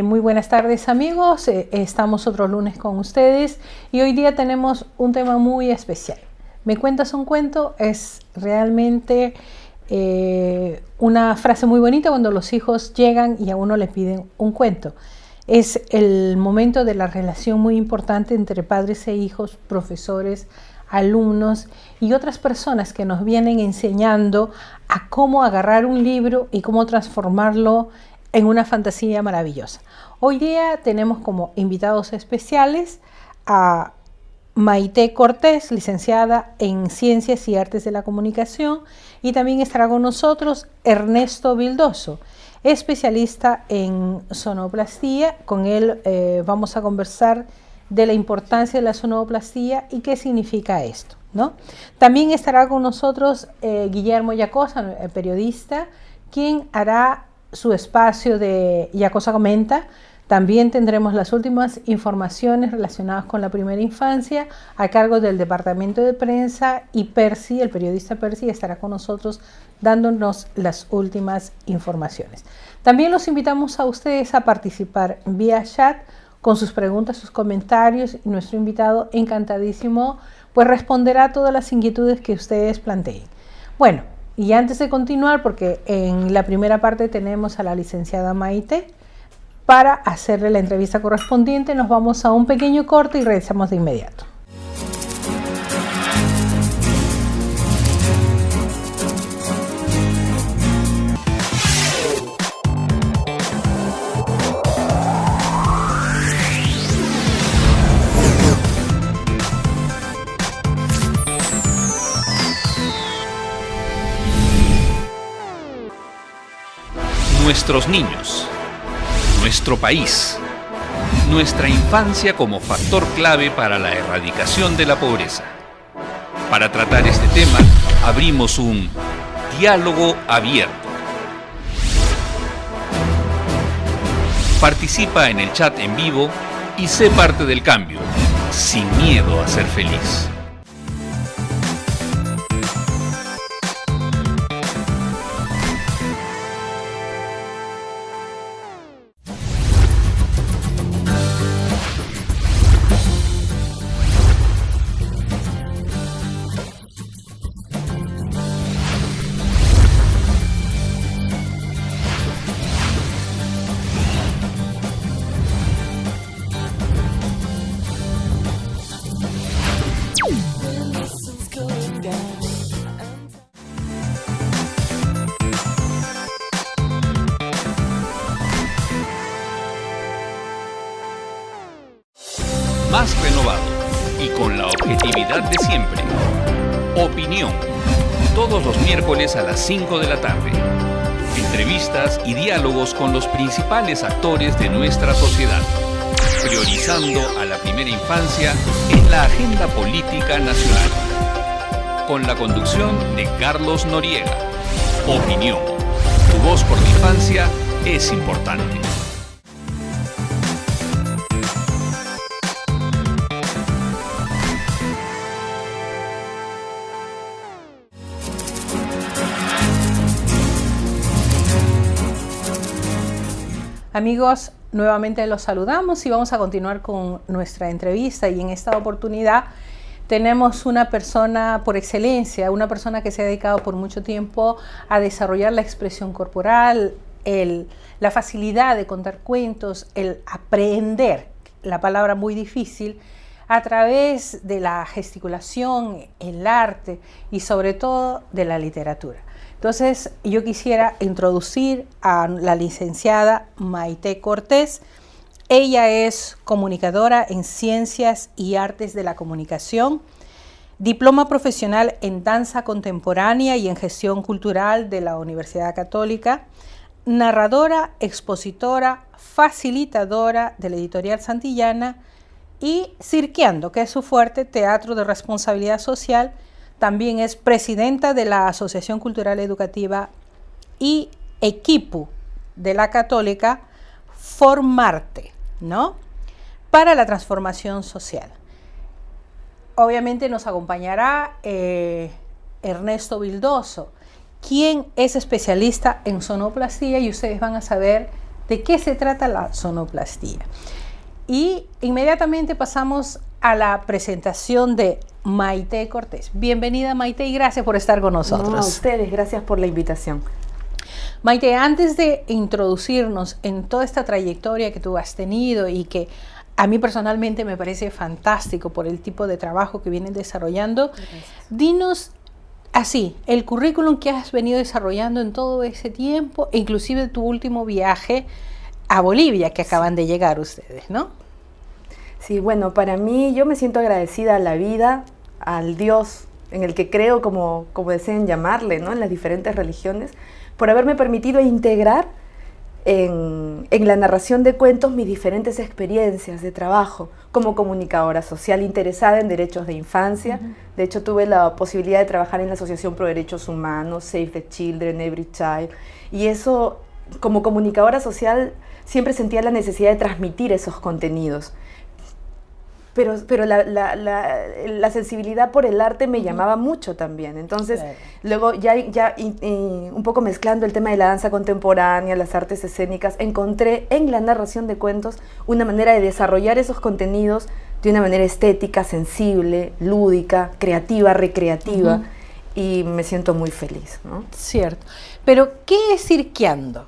Muy buenas tardes, amigos. Estamos otro lunes con ustedes y hoy día tenemos un tema muy especial. ¿Me cuentas un cuento? Es realmente una frase muy bonita cuando los hijos llegan y a uno le piden un cuento. Es el momento de la relación muy importante entre padres e hijos, profesores, alumnos y otras personas que nos vienen enseñando a cómo agarrar un libro y cómo transformarlo en una fantasía maravillosa. Hoy día tenemos como invitados especiales a Maite Cortés, licenciada en Ciencias y Artes de la Comunicación, y también estará con nosotros Ernesto Vildoso, especialista en sonoplastía. Con él vamos a conversar de la importancia de la sonoplastía y qué significa esto, ¿no? También estará con nosotros Guillermo Yacosa, periodista, quien hará su espacio de Yacosa Comenta. También tendremos las últimas informaciones relacionadas con la primera infancia a cargo del departamento de prensa, y Percy, el periodista Percy, estará con nosotros dándonos las últimas informaciones. También los invitamos a ustedes a participar vía chat con sus preguntas, sus comentarios, y nuestro invitado encantadísimo pues responderá todas las inquietudes que ustedes planteen. Bueno, y antes de continuar, porque en la primera parte tenemos a la licenciada Maite, para hacerle la entrevista correspondiente, nos vamos a un pequeño corte y regresamos de inmediato. Nuestros niños, nuestro país, nuestra infancia como factor clave para la erradicación de la pobreza. Para tratar este tema, abrimos un diálogo abierto. Participa en el chat en vivo y sé parte del cambio, sin miedo a ser feliz. Más renovado y con la objetividad de siempre. Opinión. Todos los miércoles a las 5 de la tarde. Entrevistas y diálogos con los principales actores de nuestra sociedad. Priorizando a la primera infancia en la agenda política nacional. Con la conducción de Carlos Noriega. Opinión. Tu voz por la infancia es importante. Amigos, nuevamente los saludamos y vamos a continuar con nuestra entrevista, y en esta oportunidad tenemos una persona por excelencia, una persona que se ha dedicado por mucho tiempo a desarrollar la expresión corporal, la facilidad de contar cuentos, el aprender, la palabra muy difícil, a través de la gesticulación, el arte y sobre todo de la literatura. Entonces, yo quisiera introducir a la licenciada Maite Cortés. Ella es comunicadora en Ciencias y Artes de la Comunicación, diploma profesional en Danza Contemporánea y en Gestión Cultural de la Universidad Católica, narradora, expositora, facilitadora de la Editorial Santillana y cirqueando, que es su fuerte, teatro de responsabilidad social. También es presidenta de la Asociación Cultural Educativa y equipo de la Católica Formarte, ¿no?, para la transformación social. Obviamente nos acompañará Ernesto Vildoso, quien es especialista en sonoplastía, y ustedes van a saber de qué se trata la sonoplastía. Y inmediatamente pasamos a la presentación de Maite Cortés. Bienvenida, Maite, y gracias por estar con nosotros. No, a ustedes, gracias por la invitación. Maite, antes de introducirnos en toda esta trayectoria que tú has tenido y que a mí personalmente me parece fantástico por el tipo de trabajo que vienen desarrollando, gracias. Dinos así, el currículum que has venido desarrollando en todo ese tiempo, inclusive tu último viaje a Bolivia, que acaban de llegar ustedes, ¿no? Sí, bueno, para mí yo me siento agradecida a la vida, al Dios en el que creo, como deseen llamarle, ¿no? En las diferentes religiones, por haberme permitido integrar en la narración de cuentos mis diferentes experiencias de trabajo como comunicadora social interesada en derechos de infancia. De hecho, tuve la posibilidad de trabajar en la Asociación Pro Derechos Humanos, Save the Children, Every Child, y eso, como comunicadora social, siempre sentía la necesidad de transmitir esos contenidos. Pero la sensibilidad por el arte me llamaba mucho también. Entonces, claro. Luego un poco mezclando el tema de la danza contemporánea, las artes escénicas, encontré en la narración de cuentos una manera de desarrollar esos contenidos de una manera estética, sensible, lúdica, creativa, recreativa, y me siento muy feliz, ¿no? Cierto. Pero, ¿qué es cirqueando?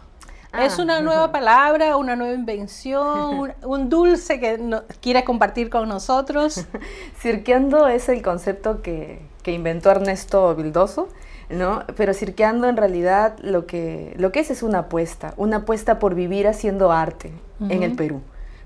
¿Es una nueva palabra, una nueva invención, un dulce que quieres compartir con nosotros? Cirqueando es el concepto que inventó Ernesto Vildoso, ¿no? Pero cirqueando en realidad lo que es una apuesta por vivir haciendo arte en el Perú,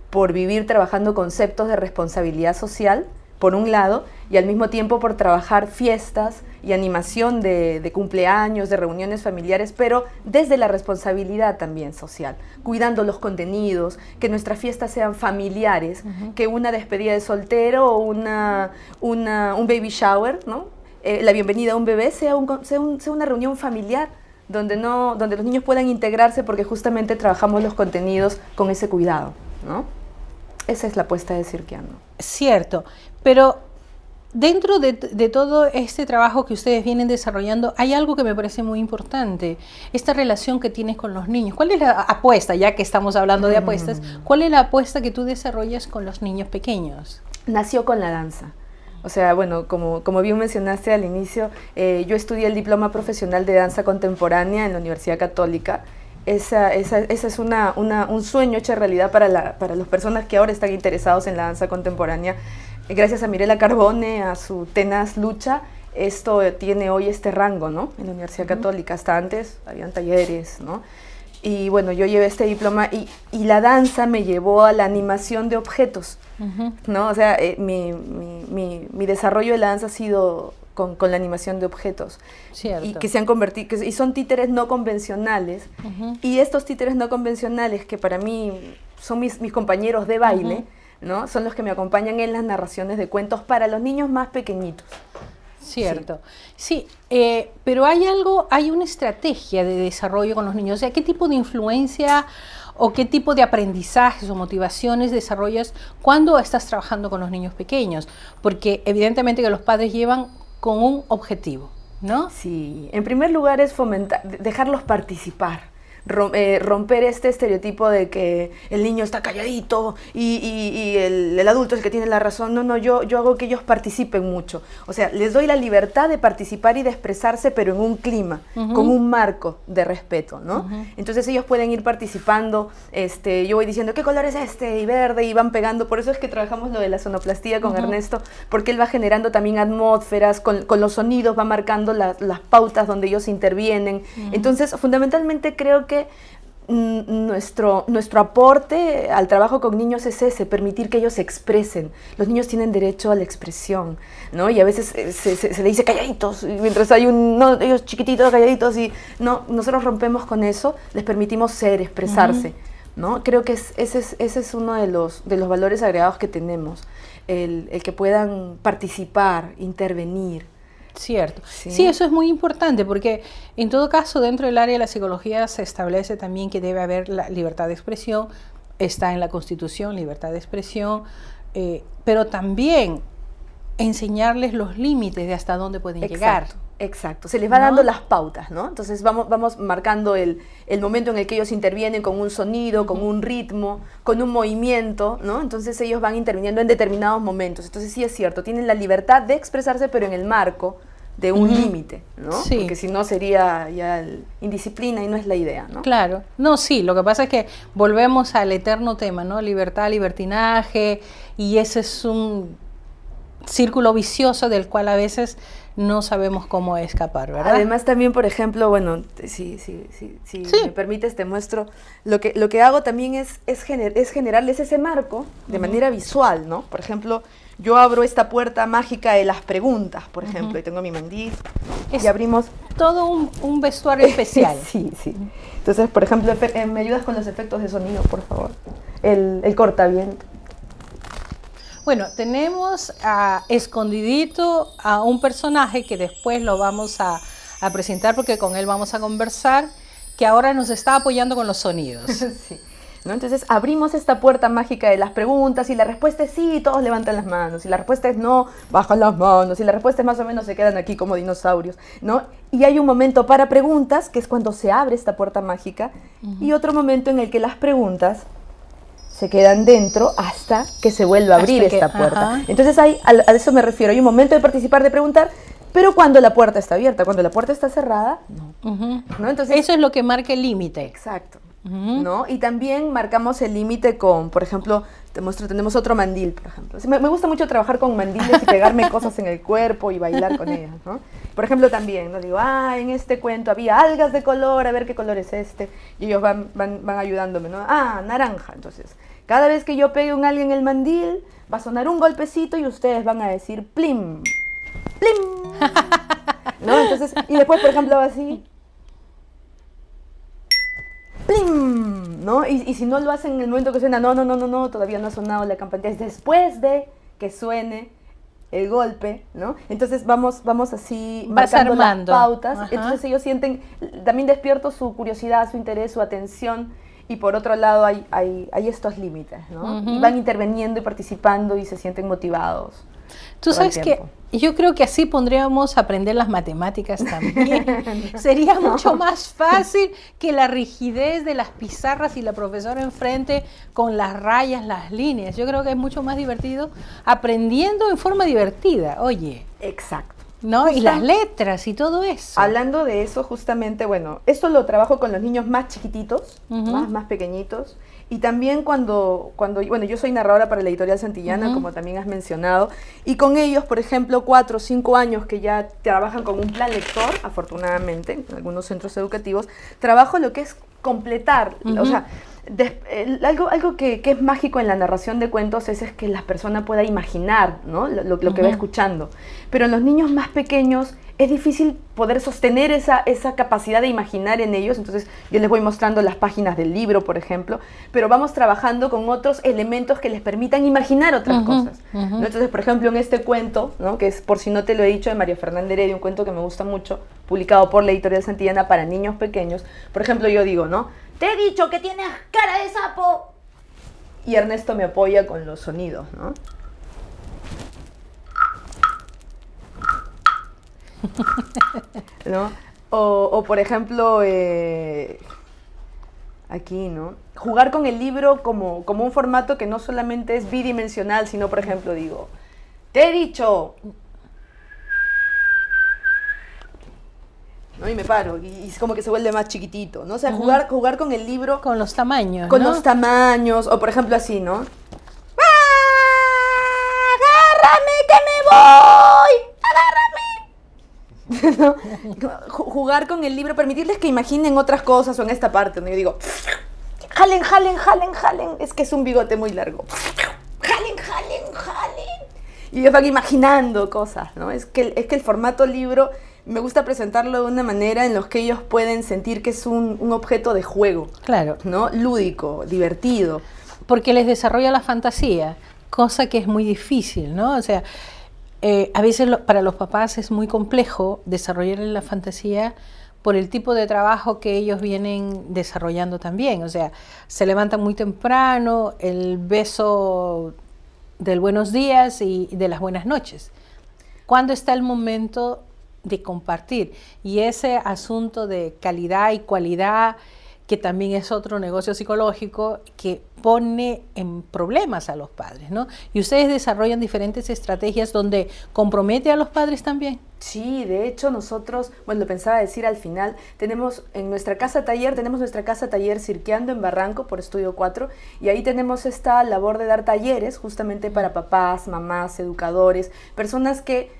por vivir trabajando conceptos de responsabilidad social, por un lado, y al mismo tiempo por trabajar fiestas y animación de cumpleaños, de reuniones familiares, pero desde la responsabilidad también social, cuidando los contenidos, que nuestras fiestas sean familiares, que una despedida de soltero o un baby shower, ¿no? La bienvenida a un bebé sea una reunión familiar, donde los niños puedan integrarse porque justamente trabajamos los contenidos con ese cuidado, ¿no? Esa es la apuesta de Cirqueando. Cierto, pero dentro de todo este trabajo que ustedes vienen desarrollando, hay algo que me parece muy importante, esta relación que tienes con los niños. ¿Cuál es la apuesta, ya que estamos hablando de apuestas, cuál es la apuesta que tú desarrollas con los niños pequeños? Nació con la danza. O sea, bueno, como bien mencionaste al inicio, yo estudié el diploma profesional de danza contemporánea en la Universidad Católica. Esa es un sueño hecho realidad para las personas que ahora están interesados en la danza contemporánea. Gracias a Mirela Carbone, a su tenaz lucha, esto tiene hoy este rango, ¿no? En la Universidad Católica. Hasta antes habían talleres, ¿no? Y bueno, yo llevé este diploma y la danza me llevó a la animación de objetos, ¿no? O sea, mi desarrollo de la danza ha sido con la animación de objetos. Cierto. Y que se han convertido, y son títeres no convencionales, y estos títeres no convencionales que para mí son mis compañeros de baile, ¿no? Son los que me acompañan en las narraciones de cuentos para los niños más pequeños. Cierto, sí, pero hay una estrategia de desarrollo con los niños. O sea, ¿qué tipo de influencia o qué tipo de aprendizajes o motivaciones desarrollas cuando estás trabajando con los niños pequeños? Porque evidentemente que los padres llevan con un objetivo, ¿no? Sí, en primer lugar es dejarlos participar. Romper este estereotipo de que el niño está calladito y el adulto es el que tiene la razón. No, yo hago que ellos participen mucho. O sea, les doy la libertad de participar y de expresarse, pero en un clima, con un marco de respeto, ¿no? Entonces ellos pueden ir participando, yo voy diciendo, ¿qué color es este? Y verde, y van pegando. Por eso es que trabajamos lo de la sonoplastía con Ernesto, porque él va generando también atmósferas, con los sonidos va marcando las pautas donde ellos intervienen. Entonces, fundamentalmente creo que nuestro aporte al trabajo con niños es ese, permitir que ellos se expresen. Los niños tienen derecho a la expresión, ¿no? Y a veces se le dice calladitos, mientras hay ellos chiquititos, calladitos, y no, nosotros rompemos con eso, les permitimos ser, expresarse, ¿no? Creo que ese es uno de los valores agregados que tenemos, el que puedan participar, intervenir. Cierto. Sí, eso es muy importante porque en todo caso dentro del área de la psicología se establece también que debe haber la libertad de expresión, está en la Constitución, libertad de expresión, pero también enseñarles los límites de hasta dónde pueden llegar. Exacto, se les va dando las pautas, ¿no? Entonces vamos marcando el momento en el que ellos intervienen con un sonido, con un ritmo, con un movimiento, ¿no? Entonces ellos van interviniendo en determinados momentos. Entonces sí es cierto, tienen la libertad de expresarse, pero en el marco de un límite, ¿no? Sí. Porque si no sería ya indisciplina y no es la idea, ¿no? Claro, no, sí, lo que pasa es que volvemos al eterno tema, ¿no? Libertad, libertinaje, y ese es un círculo vicioso del cual a veces no sabemos cómo escapar, ¿verdad? Además también, por ejemplo, bueno, si me permites te muestro, lo que hago también es generarles ese marco de manera visual, ¿no? Por ejemplo, yo abro esta puerta mágica de las preguntas, por ejemplo, y tengo mi mandil, y abrimos... Todo un vestuario especial. Sí. Entonces, por ejemplo, ¿me ayudas con los efectos de sonido, por favor? El cortaviento. Bueno, tenemos escondidito a un personaje que después lo vamos a presentar porque con él vamos a conversar, que ahora nos está apoyando con los sonidos. Sí. ¿No? Entonces abrimos esta puerta mágica de las preguntas y la respuesta es sí, todos levantan las manos, y la respuesta es no, bajan las manos, y la respuesta es más o menos se quedan aquí como dinosaurios, ¿no? Y hay un momento para preguntas, que es cuando se abre esta puerta mágica, y otro momento en el que las preguntas se quedan dentro hasta que se vuelva a abrir esta puerta. Ajá. Entonces a eso me refiero, hay un momento de participar, de preguntar, pero cuando la puerta está abierta, cuando la puerta está cerrada, no. ¿No? Entonces, eso es lo que marca el límite. Exacto. ¿No? Y también marcamos el límite con, por ejemplo, te muestro, tenemos otro mandil, por ejemplo. Me gusta mucho trabajar con mandiles y pegarme cosas en el cuerpo y bailar con ellas, ¿no? Por ejemplo, también, ¿no? Digo, en este cuento había algas de color, a ver qué color es este. Y ellos van ayudándome, ¿no? Naranja. Entonces, cada vez que yo pegue un alga en el mandil, va a sonar un golpecito y ustedes van a decir plim, plim. ¿No? Entonces, y después, por ejemplo, así... ¡Plim! ¿No? Y si no lo hacen en el momento que suena, no, todavía no ha sonado la campanita, es después de que suene el golpe, ¿no? Entonces vamos así marcando las pautas. Ajá. Entonces ellos sienten, también despierto su curiosidad, su interés, su atención, y por otro lado hay estos límites, ¿no? Y van interviniendo y participando y se sienten motivados. Tú sabes que yo creo que así podríamos aprender las matemáticas también. Sería mucho más fácil que la rigidez de las pizarras y la profesora enfrente con las rayas, las líneas. Yo creo que es mucho más divertido aprendiendo en forma divertida, oye. Exacto. ¿No? Y las letras y todo eso. Hablando de eso, justamente, bueno, esto lo trabajo con los niños más chiquititos, más pequeñitos. Y también cuando, bueno, yo soy narradora para la Editorial Santillana, como también has mencionado, y con ellos, por ejemplo, 4 o 5 años que ya trabajan con un plan lector, afortunadamente, en algunos centros educativos, trabajo lo que es completar, o sea, algo que es mágico en la narración de cuentos es que la persona pueda imaginar, ¿no? lo que va escuchando. Pero en los niños más pequeños es difícil poder sostener esa capacidad de imaginar en ellos. Entonces yo les voy mostrando las páginas del libro, por ejemplo, pero vamos trabajando con otros elementos que les permitan imaginar otras cosas, ¿no? Entonces, por ejemplo, en este cuento, ¿no? Que es Por si no te lo he dicho, de María Fernanda Heredia, un cuento que me gusta mucho, publicado por la Editorial Santillana para niños pequeños. Por ejemplo, yo digo, ¿no? Te he dicho que tienes cara de sapo. Y Ernesto me apoya con los sonidos, ¿no? ¿No? O por ejemplo, aquí, ¿no? Jugar con el libro como un formato que no solamente es bidimensional, sino, por ejemplo, digo, te he dicho... ¿no? Y me paro, y es como que se vuelve más chiquitito, ¿no? O sea, jugar con el libro... Con los tamaños, Con ¿no? los tamaños, o por ejemplo así, ¿no? ¡Agárrame que me voy! ¡Agárrame! ¿No? Jugar con el libro, permitirles que imaginen otras cosas, o en esta parte, donde yo digo, jalen, es que es un bigote muy largo. Jalen. Y ellos van imaginando cosas, ¿no? Es que el formato libro... Me gusta presentarlo de una manera en la que ellos pueden sentir que es un objeto de juego. Claro. ¿No? Lúdico, divertido. Porque les desarrolla la fantasía, cosa que es muy difícil, ¿no? O sea, a veces para los papás es muy complejo desarrollar la fantasía por el tipo de trabajo que ellos vienen desarrollando también. O sea, se levantan muy temprano, el beso del buenos días y de las buenas noches. ¿Cuándo está el momento de compartir. Y ese asunto de calidad y cualidad, que también es otro negocio psicológico que pone en problemas a los padres, ¿no? Y ustedes desarrollan diferentes estrategias donde compromete a los padres también. Sí, de hecho nosotros, bueno, lo pensaba decir al final, tenemos nuestra casa taller Cirqueando en Barranco por Estudio 4, y ahí tenemos esta labor de dar talleres justamente para papás, mamás, educadores, personas que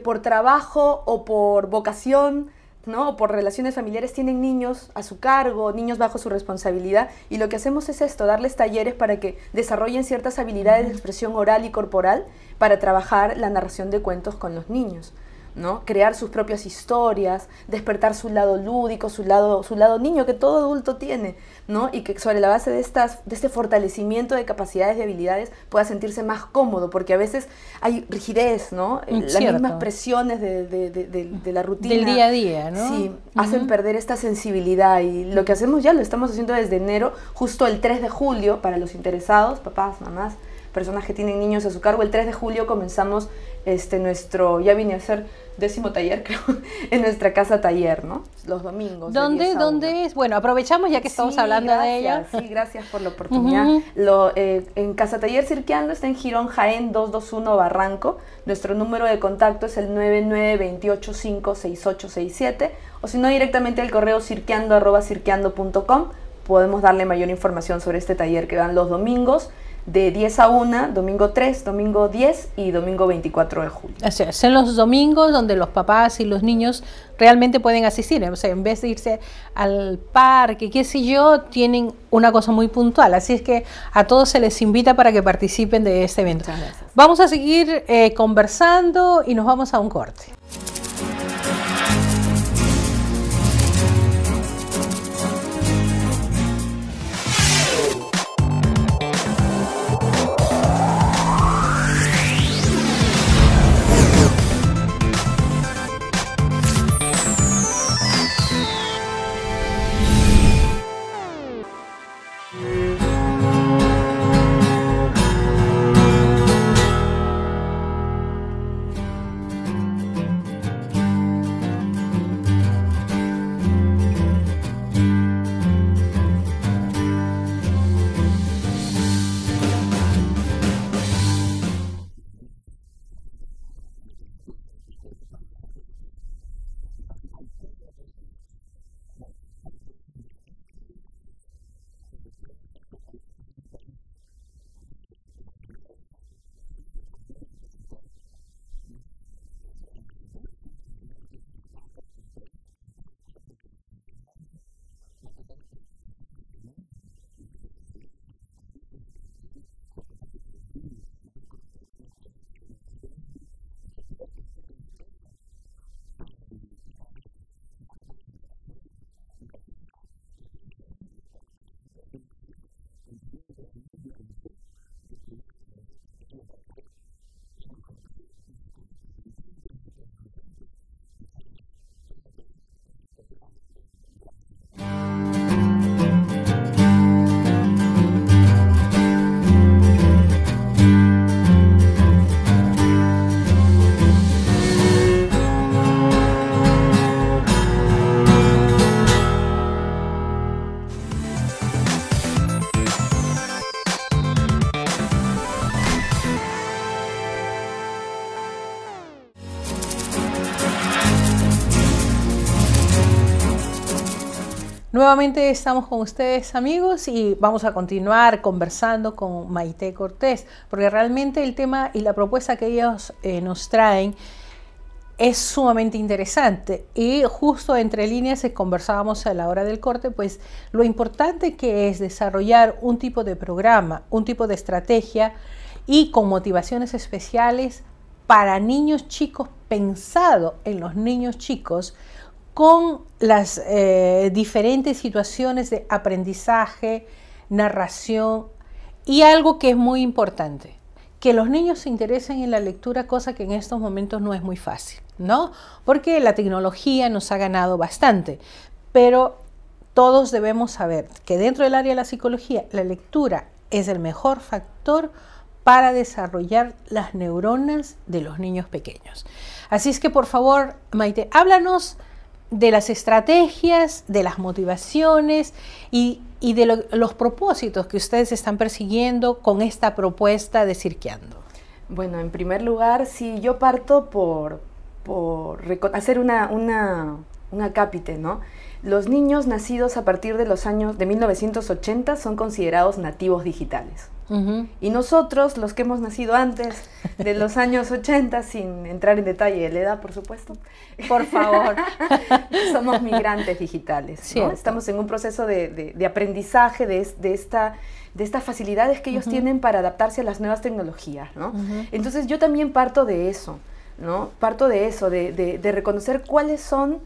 por trabajo o por vocación, ¿no?, o por relaciones familiares tienen niños a su cargo, niños bajo su responsabilidad, y lo que hacemos es esto, darles talleres para que desarrollen ciertas habilidades de expresión oral y corporal para trabajar la narración de cuentos con los niños, ¿no? Crear sus propias historias, despertar su lado lúdico, su lado niño que todo adulto tiene, ¿no? Y que sobre la base de este fortalecimiento de capacidades y habilidades pueda sentirse más cómodo, porque a veces hay rigidez, ¿no? Las mismas presiones de la rutina. Del día a día, ¿no? Sí, hacen perder esta sensibilidad, y lo que hacemos ya lo estamos haciendo desde enero, justo el 3 de julio, para los interesados, papás, mamás, personas que tienen niños a su cargo. El 3 de julio comenzamos nuestro, ya vine a ser 10º taller, creo, en nuestra casa taller, ¿no? Los domingos. ¿Dónde es? Bueno, aprovechamos ya que estamos hablando de ella. Sí, gracias por la oportunidad. En Casa Taller Cirqueando está en Girón Jaén 221 Barranco. Nuestro número de contacto es el 9928856867, o si no, directamente al correo cirqueando@cirqueando.com. Podemos darle mayor información sobre este taller que dan los domingos de 10 a 1, domingo 3, domingo 10 y domingo 24 de julio. O sea, son los domingos donde los papás y los niños realmente pueden asistir. O sea, en vez de irse al parque, qué sé yo, tienen una cosa muy puntual. Así es que a todos se les invita para que participen de este evento. Muchas gracias. Vamos a seguir conversando y nos vamos a un corte. Nuevamente estamos con ustedes, amigos, y vamos a continuar conversando con Maite Cortés, porque realmente el tema y la propuesta que ellos nos traen es sumamente interesante. Y justo entre líneas conversábamos a la hora del corte, pues lo importante que es desarrollar un tipo de programa, un tipo de estrategia y con motivaciones especiales para niños chicos, pensado en los niños chicos, con las diferentes situaciones de aprendizaje, narración, y algo que es muy importante, que los niños se interesen en la lectura, cosa que en estos momentos no es muy fácil, ¿no? Porque la tecnología nos ha ganado bastante, pero todos debemos saber que dentro del área de la psicología, la lectura es el mejor factor para desarrollar las neuronas de los niños pequeños. Así es que, por favor, Maite, háblanos de las estrategias, de las motivaciones y de los propósitos que ustedes están persiguiendo con esta propuesta de Cirqueando. Bueno, en primer lugar, sí, yo parto por hacer un acápite, ¿no? Los niños nacidos a partir de los años de 1980 son considerados nativos digitales. Y nosotros, los que hemos nacido antes de los años 80, sin entrar en detalle de la edad, por supuesto, por favor, somos migrantes digitales, ¿no? Estamos en un proceso de aprendizaje de estas facilidades que ellos tienen para adaptarse a las nuevas tecnologías, ¿no? Entonces yo también parto de eso, ¿no? Parto de eso, de reconocer cuáles son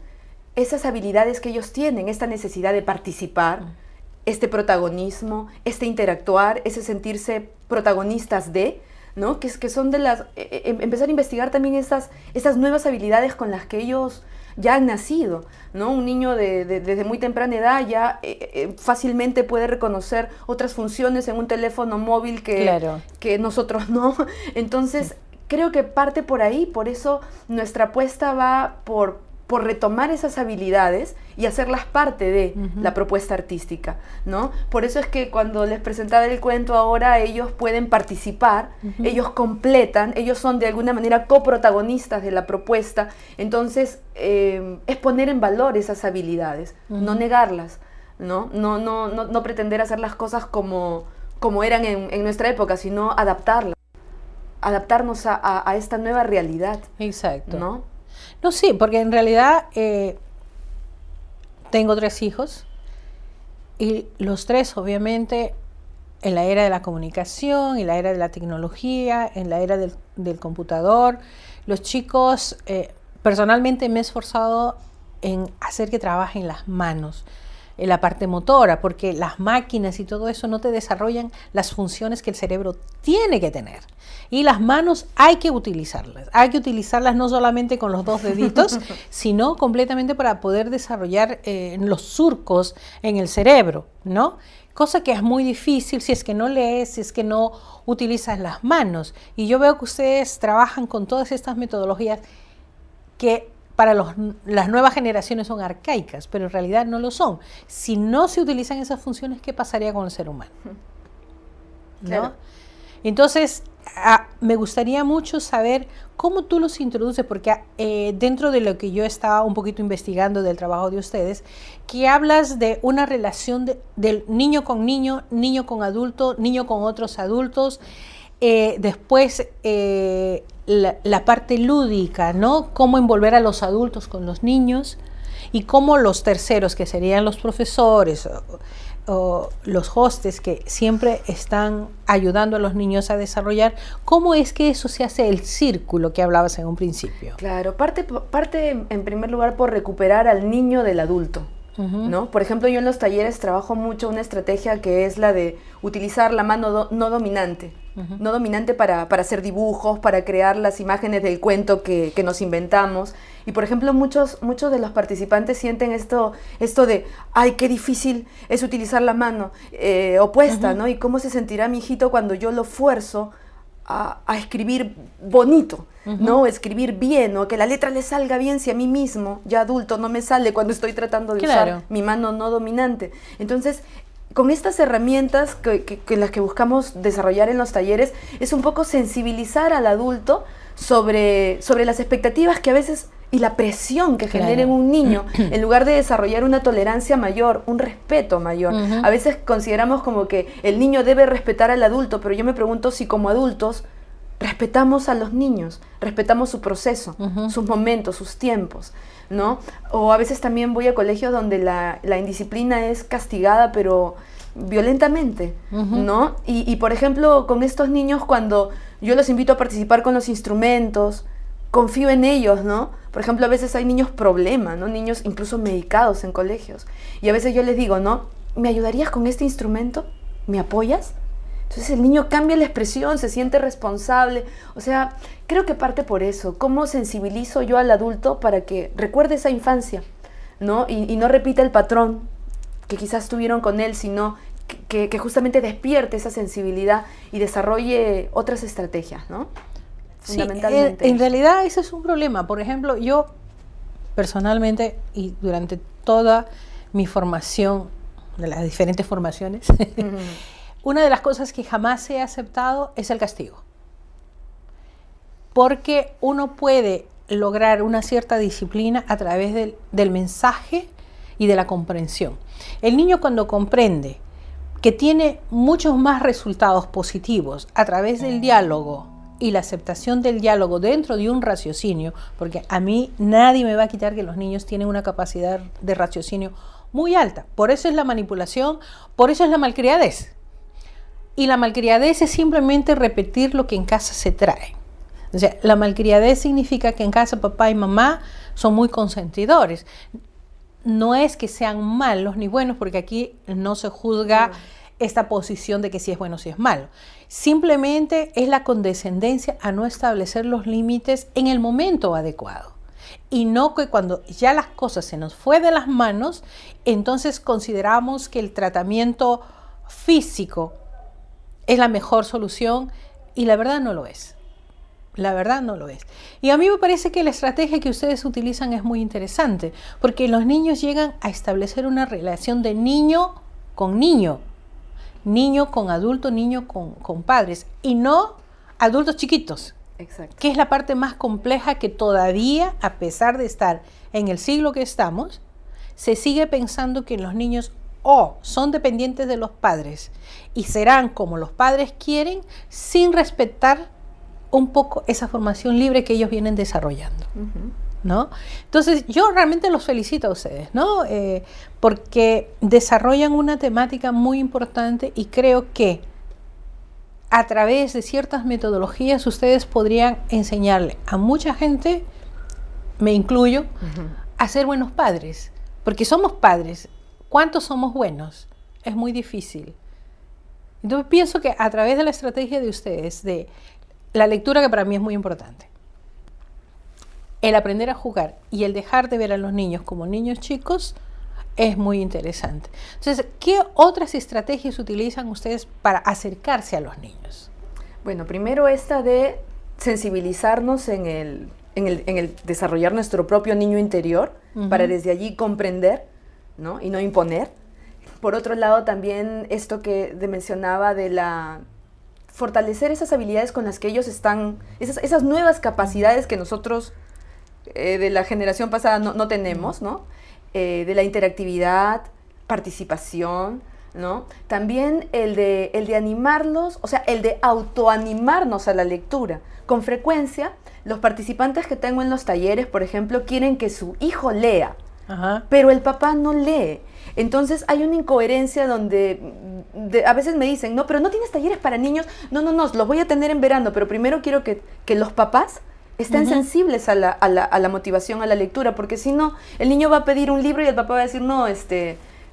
esas habilidades que ellos tienen, esta necesidad de participar, este protagonismo, este interactuar, ese sentirse protagonistas de, ¿no? Que son de las... empezar a investigar también estas nuevas habilidades con las que ellos ya han nacido, ¿no? Un niño desde muy temprana edad ya fácilmente puede reconocer otras funciones en un teléfono móvil que nosotros no. Entonces, creo que parte por ahí, por eso nuestra apuesta va por retomar esas habilidades y hacerlas parte de la propuesta artística, ¿no? Por eso es que cuando les presentaba el cuento ahora, ellos pueden participar, ellos completan, ellos son de alguna manera coprotagonistas de la propuesta. Entonces, es poner en valor esas habilidades, no negarlas, ¿no? No pretender hacer las cosas como eran en nuestra época, sino adaptarnos a esta nueva realidad. Exacto. ¿No? No, sí, porque en realidad tengo 3 hijos y los 3 obviamente en la era de la comunicación, en la era de la tecnología, en la era del computador. Los chicos, personalmente me he esforzado en hacer que trabajen las manos, en la parte motora, porque las máquinas y todo eso no te desarrollan las funciones que el cerebro tiene que tener. Y las manos hay que utilizarlas no solamente con los 2 deditos, sino completamente para poder desarrollar los surcos en el cerebro, ¿no? Cosa que es muy difícil si es que no lees, si es que no utilizas las manos. Y yo veo que ustedes trabajan con todas estas metodologías que para las nuevas generaciones son arcaicas, pero en realidad no lo son. Si no se utilizan esas funciones, ¿qué pasaría con el ser humano? ¿No? Claro. Entonces, me gustaría mucho saber cómo tú los introduces, porque dentro de lo que yo estaba un poquito investigando del trabajo de ustedes, que hablas de una relación del niño con niño, niño con adulto, niño con otros adultos, después la parte lúdica, ¿no? Cómo envolver a los adultos con los niños y cómo los terceros, que serían los profesores o los hostes que siempre están ayudando a los niños a desarrollar, ¿cómo es que eso se hace el círculo que hablabas en un principio? Claro, parte en primer lugar por recuperar al niño del adulto, ¿no? Por ejemplo, yo en los talleres trabajo mucho una estrategia que es la de utilizar la mano no dominante. No dominante para hacer dibujos, para crear las imágenes del cuento que nos inventamos. Y por ejemplo, muchos de los participantes sienten esto de, ay, qué difícil es utilizar la mano opuesta, ¿no? Y cómo se sentirá mi hijito cuando yo lo fuerzo a escribir bonito, ¿no? Escribir bien, o que la letra le salga bien si a mí mismo, ya adulto, no me sale cuando estoy tratando de usar mi mano no dominante. Entonces, con estas herramientas que las que buscamos desarrollar en los talleres, es un poco sensibilizar al adulto sobre las expectativas que a veces y la presión que genera en un niño, en lugar de desarrollar una tolerancia mayor, un respeto mayor. A veces consideramos como que el niño debe respetar al adulto, pero yo me pregunto si como adultos respetamos a los niños, respetamos su proceso, sus momentos, sus tiempos, ¿no? O a veces también voy a colegios donde la indisciplina es castigada, pero violentamente, ¿no? Y por ejemplo, con estos niños, cuando yo los invito a participar con los instrumentos, confío en ellos, ¿no? Por ejemplo, a veces hay niños problema, ¿no? Niños incluso medicados en colegios. Y a veces yo les digo, ¿no? ¿Me ayudarías con este instrumento? ¿Me apoyas? Entonces el niño cambia la expresión, se siente responsable. O sea, creo que parte por eso. ¿Cómo sensibilizo yo al adulto para que recuerde esa infancia, ¿no? Y no repita el patrón que quizás tuvieron con él, sino que justamente despierte esa sensibilidad y desarrolle otras estrategias, ¿no? Fundamentalmente. Sí, en realidad ese es un problema. Por ejemplo, yo personalmente y durante toda mi formación, de las diferentes formaciones, una de las cosas que jamás he aceptado es el castigo. Porque uno puede lograr una cierta disciplina a través del mensaje y de la comprensión. El niño cuando comprende que tiene muchos más resultados positivos a través del diálogo y la aceptación del diálogo dentro de un raciocinio, porque a mí nadie me va a quitar que los niños tienen una capacidad de raciocinio muy alta. Por eso es la manipulación, por eso es la malcriadez. Y la malcriadez es simplemente repetir lo que en casa se trae. O sea, la malcriadez significa que en casa papá y mamá son muy consentidores. No es que sean malos ni buenos, porque aquí no se juzga esta posición de que si es bueno o si es malo. Simplemente es la condescendencia a no establecer los límites en el momento adecuado. Y no que cuando ya las cosas se nos fue de las manos, entonces consideramos que el tratamiento físico es la mejor solución, y la verdad no lo es. La verdad no lo es. Y a mí me parece que la estrategia que ustedes utilizan es muy interesante, porque los niños llegan a establecer una relación de niño con adulto, niño con padres, y no adultos chiquitos. Exacto. Que es la parte más compleja, que todavía, a pesar de estar en el siglo que estamos, se sigue pensando que los niños son dependientes de los padres y serán como los padres quieren, sin respetar un poco esa formación libre que ellos vienen desarrollando, ¿no? Entonces yo realmente los felicito a ustedes, ¿no? Porque desarrollan una temática muy importante, y creo que a través de ciertas metodologías ustedes podrían enseñarle a mucha gente, me incluyo, a ser buenos padres, porque somos padres. ¿Cuántos somos buenos? Es muy difícil. Entonces pienso que a través de la estrategia de ustedes, de la lectura, que para mí es muy importante, el aprender a jugar y el dejar de ver a los niños como niños chicos, es muy interesante. Entonces, ¿qué otras estrategias utilizan ustedes para acercarse a los niños? Bueno, primero esta de sensibilizarnos en el desarrollar nuestro propio niño interior, para desde allí comprender, ¿no? Y no imponer. Por otro lado, también esto que mencionaba de fortalecer esas habilidades con las que ellos están, esas nuevas capacidades que nosotros de la generación pasada no tenemos, ¿no? De la interactividad, participación, ¿no? También el de animarlos, o sea, el de autoanimarnos a la lectura. Con frecuencia, los participantes que tengo en los talleres, por ejemplo, quieren que su hijo lea, pero el papá no lee. Entonces hay una incoherencia donde a veces me dicen, no, pero no tienes talleres para niños. No, los voy a tener en verano, pero primero quiero que los papás estén sensibles a la motivación, a la lectura, porque si no, el niño va a pedir un libro y el papá va a decir, no,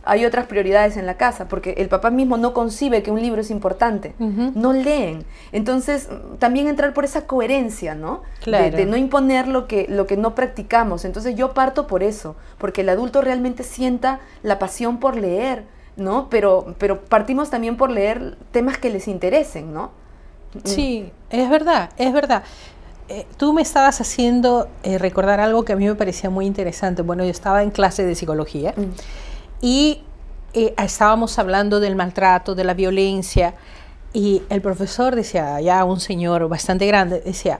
hay otras prioridades en la casa, porque el papá mismo no concibe que un libro es importante, no leen. Entonces, también entrar por esa coherencia, ¿no? Claro. De no imponer lo que no practicamos. Entonces, yo parto por eso, porque el adulto realmente sienta la pasión por leer, ¿no? Pero partimos también por leer temas que les interesen, ¿no? Sí, es verdad, es verdad. Tú me estabas haciendo recordar algo que a mí me parecía muy interesante. Bueno, yo estaba en clase de psicología y estábamos hablando del maltrato, de la violencia, y el profesor decía, ya un señor bastante grande, decía,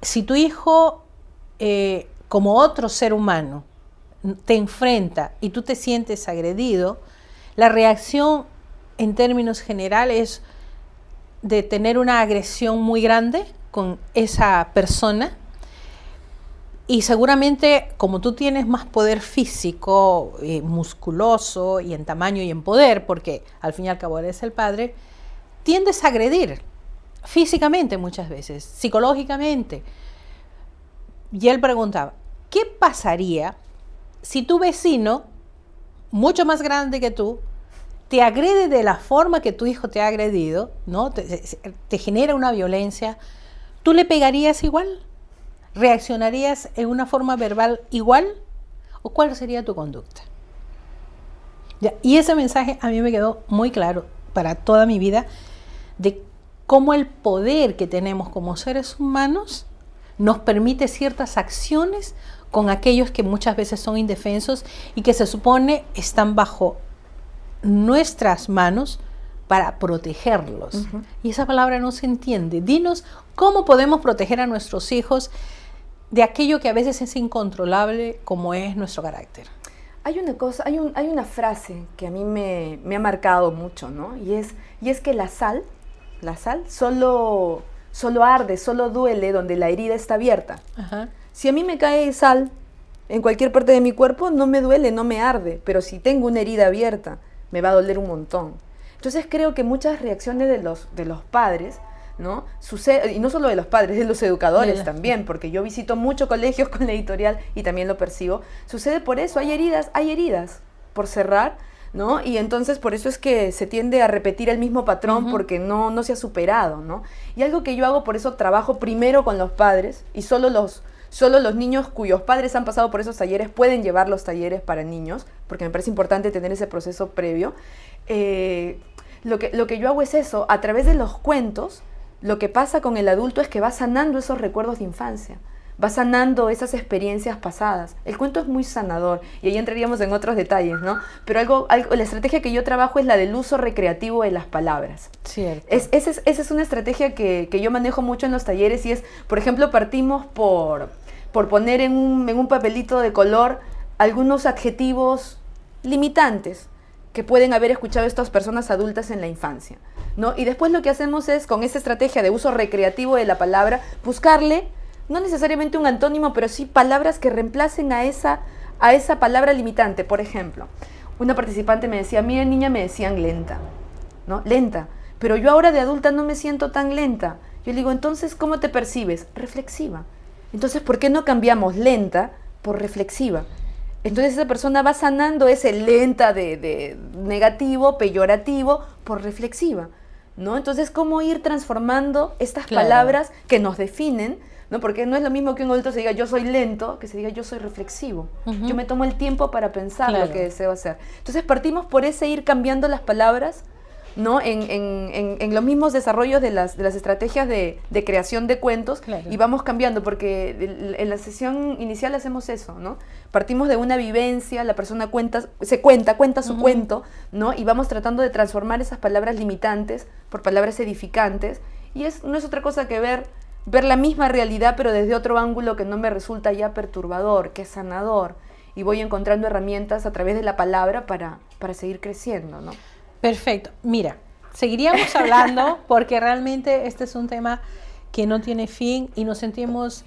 si tu hijo, como otro ser humano, te enfrenta y tú te sientes agredido, la reacción en términos generales de tener una agresión muy grande con esa persona, y seguramente como tú tienes más poder físico, musculoso y en tamaño y en poder, porque al fin y al cabo eres el padre, tiendes a agredir físicamente muchas veces, psicológicamente. Y él preguntaba, ¿qué pasaría si tu vecino, mucho más grande que tú, te agrede de la forma que tu hijo te ha agredido, ¿no? Te genera una violencia? ¿Tú le pegarías igual? ¿Reaccionarías en una forma verbal igual? ¿O cuál sería tu conducta? Ya, y ese mensaje a mí me quedó muy claro para toda mi vida de cómo el poder que tenemos como seres humanos nos permite ciertas acciones con aquellos que muchas veces son indefensos y que se supone están bajo nuestras manos para protegerlos. Y esa palabra no se entiende. Dinos cómo podemos proteger a nuestros hijos de aquello que a veces es incontrolable como es nuestro carácter. Hay una cosa, hay una frase que a mí me ha marcado mucho, ¿no? Y es que la sal solo arde, solo duele donde la herida está abierta. Ajá. Si a mí me cae sal en cualquier parte de mi cuerpo, no me duele, no me arde, pero si tengo una herida abierta, me va a doler un montón. Entonces creo que muchas reacciones de los padres, ¿no? Sucede, y no solo de los padres, de los educadores también, porque yo visito muchos colegios con la editorial y también lo percibo, sucede por eso, hay heridas por cerrar, ¿no? Y entonces por eso es que se tiende a repetir el mismo patrón porque no se ha superado, ¿no? Y algo que yo hago, por eso trabajo primero con los padres y solo los niños cuyos padres han pasado por esos talleres pueden llevar los talleres para niños, porque me parece importante tener ese proceso previo. Lo que yo hago es eso, a través de los cuentos, lo que pasa con el adulto es que va sanando esos recuerdos de infancia, va sanando esas experiencias pasadas. El cuento es muy sanador y ahí entraríamos en otros detalles, ¿no? Pero la estrategia que yo trabajo es la del uso recreativo de las palabras. Cierto. Esa es una estrategia que yo manejo mucho en los talleres y es, por ejemplo, partimos por poner en un papelito de color algunos adjetivos limitantes que pueden haber escuchado estas personas adultas en la infancia, ¿no? Y después lo que hacemos es, con esta estrategia de uso recreativo de la palabra, buscarle, no necesariamente un antónimo, pero sí palabras que reemplacen a esa palabra limitante. Por ejemplo, una participante me decía, a mí de niña me decían lenta, ¿no? Lenta, pero yo ahora de adulta no me siento tan lenta. Yo le digo, entonces, ¿cómo te percibes? Reflexiva. Entonces, ¿por qué no cambiamos lenta por reflexiva? Entonces esa persona va sanando ese lenta de negativo, peyorativo, por reflexiva, ¿no? Entonces, ¿cómo ir transformando estas palabras que nos definen, ¿no? Porque no es lo mismo que un adulto se diga yo soy lento, que se diga yo soy reflexivo. Yo me tomo el tiempo para pensar lo que deseo hacer. Entonces partimos por ese ir cambiando las palabras, ¿no? En los mismos desarrollos de las estrategias de creación de cuentos, y vamos cambiando, porque en la sesión inicial hacemos eso, ¿no? Partimos de una vivencia, la persona cuenta su cuento, ¿no? Y vamos tratando de transformar esas palabras limitantes por palabras edificantes, y no es otra cosa que ver la misma realidad, pero desde otro ángulo que no me resulta ya perturbador, que es sanador, y voy encontrando herramientas a través de la palabra para seguir creciendo, ¿no? Perfecto. Mira, seguiríamos hablando porque realmente este es un tema que no tiene fin y nos sentimos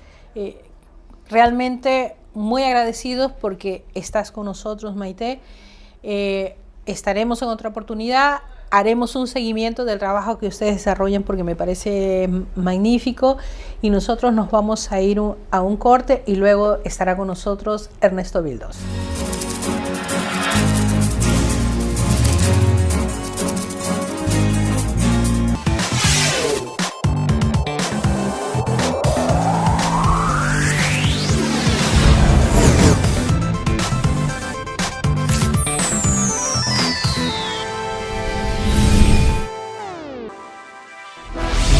realmente muy agradecidos porque estás con nosotros, Maite. Estaremos en otra oportunidad, haremos un seguimiento del trabajo que ustedes desarrollan porque me parece magnífico, y nosotros nos vamos a ir a un corte y luego estará con nosotros Ernesto Vildos.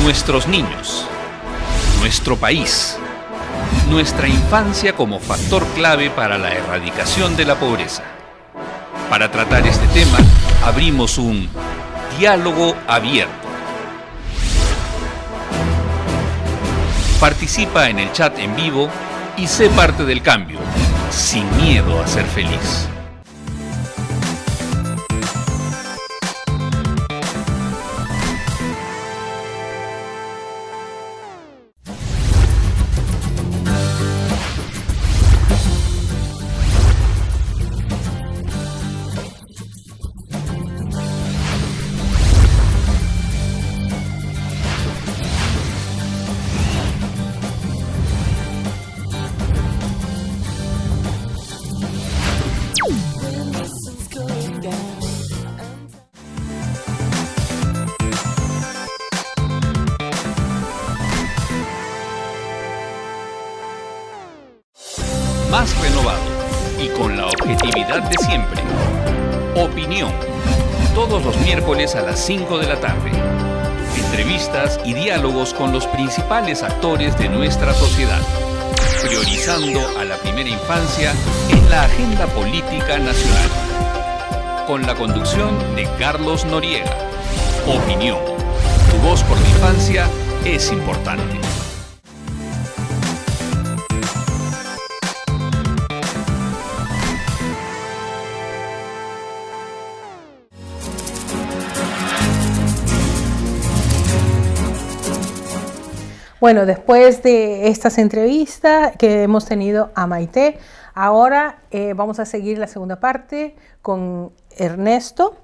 Nuestros niños, nuestro país, nuestra infancia como factor clave para la erradicación de la pobreza. Para tratar este tema, abrimos un diálogo abierto. Participa en el chat en vivo y sé parte del cambio, sin miedo a ser feliz. Más renovado y con la objetividad de siempre. Opinión. Todos los miércoles a las 5 de la tarde. Entrevistas y diálogos con los principales actores de nuestra sociedad. Priorizando a la primera infancia en la agenda política nacional. Con la conducción de Carlos Noriega. Opinión. Tu voz por la infancia es importante. Bueno, después de estas entrevistas que hemos tenido a Maite, ahora vamos a seguir la segunda parte con Ernesto.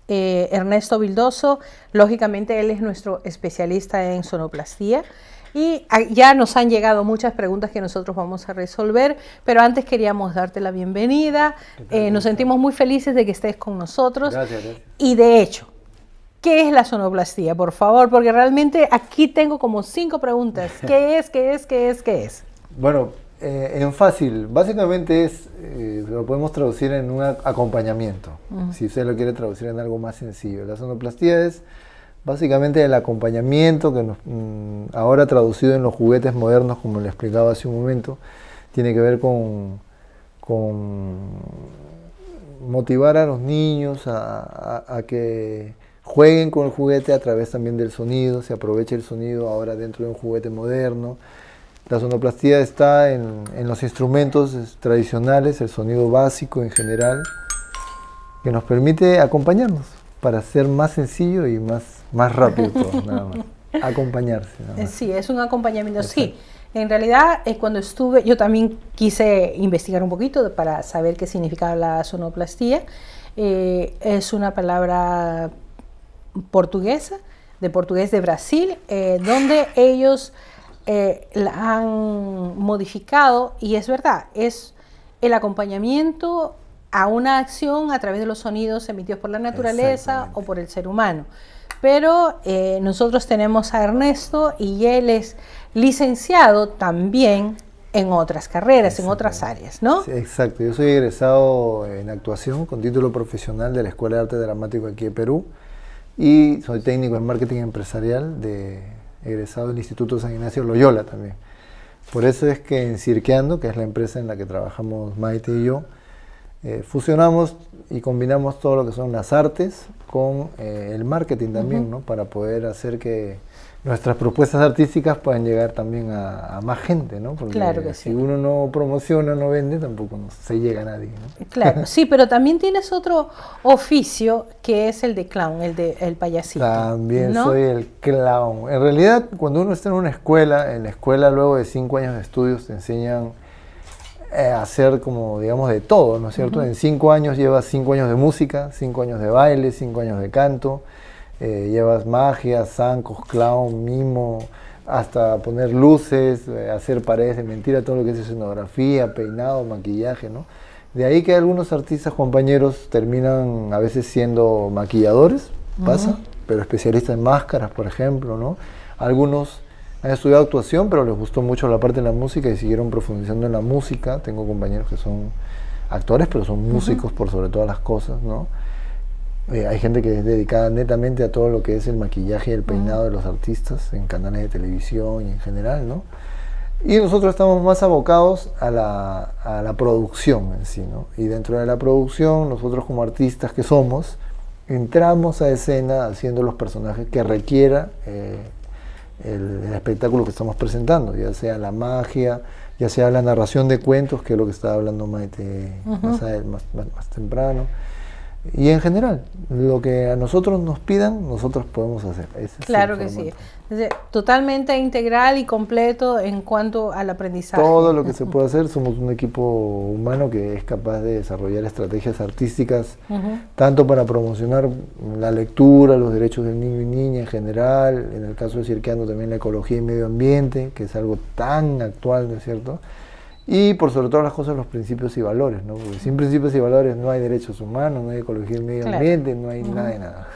Ernesto Vildoso, lógicamente él es nuestro especialista en sonoplastía y ya nos han llegado muchas preguntas que nosotros vamos a resolver, pero antes queríamos darte la bienvenida. Nos sentimos muy felices de que estés con nosotros. Gracias. Y de hecho, ¿qué es la sonoplastía, por favor? Porque realmente aquí tengo como 5 preguntas. ¿Qué es? Bueno, en fácil, básicamente lo podemos traducir en un acompañamiento, si usted lo quiere traducir en algo más sencillo. La sonoplastía es básicamente el acompañamiento que ahora traducido en los juguetes modernos, como le explicaba hace un momento, tiene que ver con motivar a los niños a que jueguen con el juguete a través también del sonido, se aprovecha el sonido ahora dentro de un juguete moderno. La sonoplastía está en los instrumentos tradicionales, el sonido básico en general, que nos permite acompañarnos para ser más sencillo y más rápido todo, nada más. Acompañarse. Nada más. Sí, es un acompañamiento. Exacto. Sí, en realidad cuando estuve, yo también quise investigar un poquito para saber qué significaba la sonoplastía. Es una palabra portuguesa, de portugués de Brasil, donde ellos la han modificado, y es verdad, es el acompañamiento a una acción a través de los sonidos emitidos por la naturaleza o por el ser humano. Pero nosotros tenemos a Ernesto y él es licenciado también en otras carreras, en otras áreas, ¿no? Sí, exacto, yo soy egresado en actuación con título profesional de la Escuela de Arte Dramático aquí de Perú y soy técnico en marketing empresarial egresado del Instituto San Ignacio Loyola también. Por eso es que en Cirqueando, que es la empresa en la que trabajamos Maite y yo, fusionamos y combinamos todo lo que son las artes con el marketing también, ¿no? Para poder hacer que nuestras propuestas artísticas puedan llegar también a más gente, ¿no? Porque claro que sí. Si uno no promociona, no vende, tampoco se llega a nadie, ¿no? Claro, sí, pero también tienes otro oficio que es el de clown, el payasito. También, ¿no? soy el clown. En realidad, cuando uno está en la escuela luego de 5 años de estudios te enseñan a hacer como, digamos, de todo, ¿no es cierto? En 5 años llevas 5 años de música, 5 años de baile, 5 años de canto, llevas magia, zancos, clown, mimo, hasta poner luces, hacer paredes de mentira, todo lo que es escenografía, peinado, maquillaje, ¿no? De ahí que algunos artistas compañeros terminan a veces siendo maquilladores, pasa, pero especialistas en máscaras, por ejemplo, ¿no? Algunos han estudiado actuación, pero les gustó mucho la parte de la música y siguieron profundizando en la música. Tengo compañeros que son actores, pero son músicos por sobre todas las cosas, ¿no? Hay gente que es dedicada netamente a todo lo que es el maquillaje y el peinado de los artistas en canales de televisión y en general, ¿no? Y nosotros estamos más abocados a la producción en sí, ¿no? Y dentro de la producción, nosotros como artistas que somos, entramos a escena haciendo los personajes que requiera el espectáculo que estamos presentando, ya sea la magia, ya sea la narración de cuentos, que es lo que estaba hablando Maite más temprano. Y en general, lo que a nosotros nos pidan, nosotros podemos hacer. Ese claro que sí. Totalmente integral y completo en cuanto al aprendizaje. Todo lo que se puede hacer. Somos un equipo humano que es capaz de desarrollar estrategias artísticas, tanto para promocionar la lectura, los derechos del niño y niña en general, en el caso de Cirqueando también la ecología y medio ambiente, que es algo tan actual, ¿no es cierto? Y por sobre todas las cosas los principios y valores, ¿no? Porque sin principios y valores no hay derechos humanos, no hay ecología y medio ambiente, no hay nada de nada.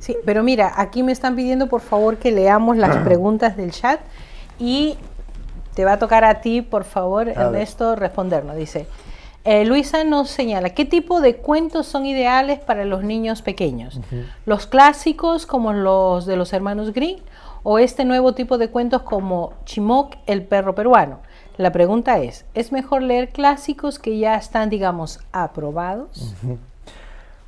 Sí, pero mira, aquí me están pidiendo por favor que leamos las preguntas del chat y te va a tocar a ti, por favor, Ernesto, respondernos. Dice, Luisa nos señala, ¿qué tipo de cuentos son ideales para los niños pequeños? ¿Los clásicos como los de los hermanos Grimm o este nuevo tipo de cuentos como Chimoc, el perro peruano? La pregunta ¿es mejor leer clásicos que ya están, digamos, aprobados?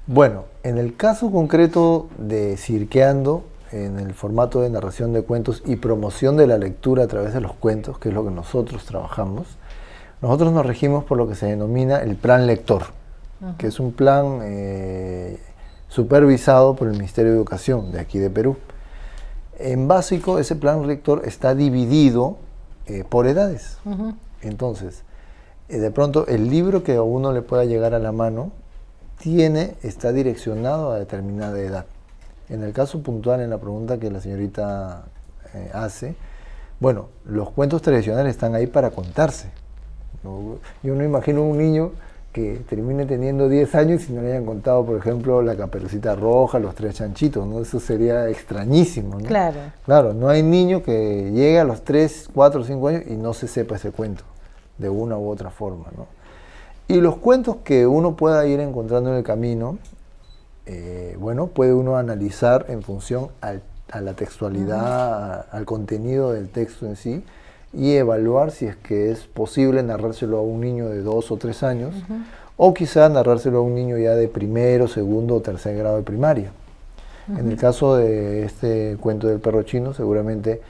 Bueno, en el caso concreto de Cirqueando, en el formato de narración de cuentos y promoción de la lectura a través de los cuentos, que es lo que nosotros trabajamos, nosotros nos regimos por lo que se denomina el plan lector, que es un plan supervisado por el Ministerio de Educación de aquí de Perú. En básico, ese plan lector está dividido por edades. Entonces, de pronto, el libro que a uno le pueda llegar a la mano está direccionado a determinada edad. En el caso puntual, en la pregunta que la señorita hace, bueno, los cuentos tradicionales están ahí para contarse, ¿no? Yo no imagino un niño que termine teniendo 10 años y no le hayan contado, por ejemplo, La Caperucita Roja, Los Tres Chanchitos, ¿no? Eso sería extrañísimo, ¿no? Claro. Claro, no hay niño que llegue a los 3, 4, 5 años y no se sepa ese cuento, de una u otra forma, ¿no? Y los cuentos que uno pueda ir encontrando en el camino, bueno, puede uno analizar en función a la textualidad, al contenido del texto en sí, y evaluar si es que es posible narrárselo a un niño de 2 o 3 años, o quizá narrárselo a un niño ya de primero, segundo o tercer grado de primaria. En el caso de este cuento del perro chino, seguramente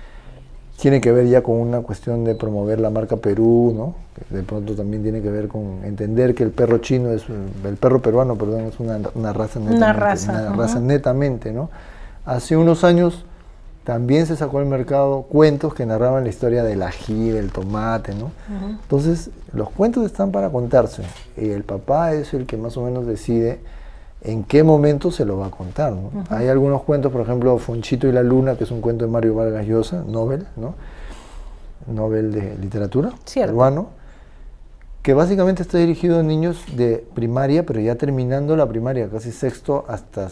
tiene que ver ya con una cuestión de promover la marca Perú, ¿no? De pronto también tiene que ver con entender que el perro chino el perro peruano, perdón, es una raza netamente, ¿no? Hace unos años también se sacó al mercado cuentos que narraban la historia del ají, del tomate, ¿no? Entonces, los cuentos están para contarse, y el papá es el que más o menos decide en qué momento se lo va a contar, ¿no? Hay algunos cuentos, por ejemplo, Fonchito y la Luna, que es un cuento de Mario Vargas Llosa, Nobel, ¿no? Nobel de literatura, peruano, que básicamente está dirigido a niños de primaria, pero ya terminando la primaria, casi sexto hasta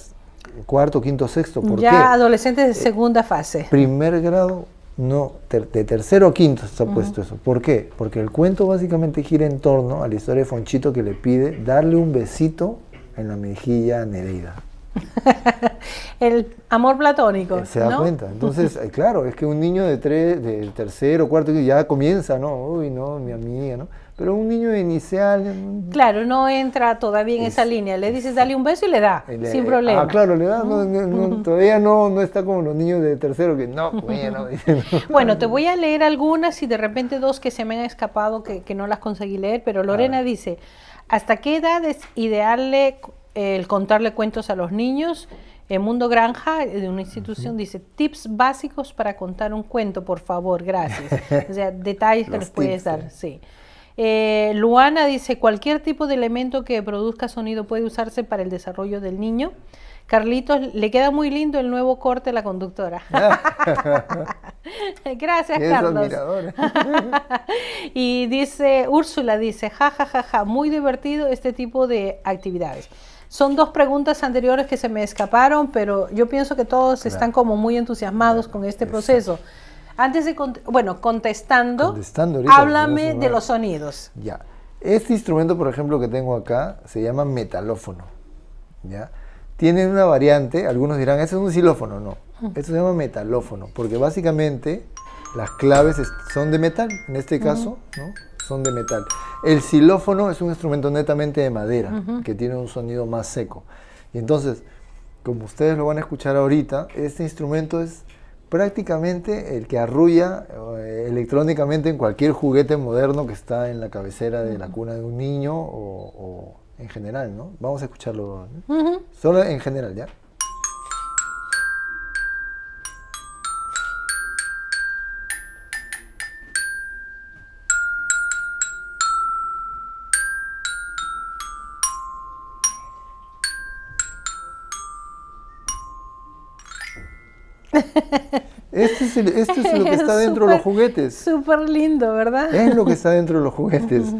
cuarto, quinto, sexto. ¿Por ya qué? Adolescentes de segunda fase. Primer grado, no, de tercero o quinto está puesto eso. ¿Por qué? Porque el cuento básicamente gira en torno a la historia de Fonchito, que le pide darle un besito en la mejilla a Nereida. El amor platónico, Se da ¿no? cuenta. Entonces, claro, es que un niño de tercero, cuarto, ya comienza, ¿no? Uy, no, mi amiga, ¿no? Pero un niño de inicial... Claro, no entra todavía en esa línea. Le dices, dale un beso y le da, sin problema. Claro, le da. Todavía no está como los niños de tercero que no, bueno. Bueno, te voy a leer algunas y de repente dos que se me han escapado que no las conseguí leer, pero Lorena dice, ¿hasta qué edad es ideal el contarle cuentos a los niños? Mundo Granja, de una institución, dice, tips básicos para contar un cuento, por favor, gracias. O sea, detalles que les puedes dar, sí. Luana dice, cualquier tipo de elemento que produzca sonido puede usarse para el desarrollo del niño. Carlitos, le queda muy lindo el nuevo corte a la conductora. Gracias, Carlos. Y dice, Úrsula dice, ja, ja, ja, ja, muy divertido este tipo de actividades. Son dos preguntas anteriores que se me escaparon, pero yo pienso que todos están como muy entusiasmados con este proceso. Antes de, contestando ahorita, háblame de los sonidos. Ya. Este instrumento, por ejemplo, que tengo acá, se llama metalófono. ¿Ya? Tiene una variante, algunos dirán, ese es un xilófono. No, esto se llama metalófono, porque básicamente las claves son de metal, en este caso, ¿no? Son de metal. El xilófono es un instrumento netamente de madera, que tiene un sonido más seco. Y entonces, como ustedes lo van a escuchar ahorita, este instrumento es prácticamente el que arrulla electrónicamente en cualquier juguete moderno que está en la cabecera de la cuna de un niño o en general, ¿no? Vamos a escucharlo, ¿no? Solo en general, ¿ya? Este es lo que está dentro de los juguetes. Súper lindo, ¿verdad? Es lo que está dentro de los juguetes.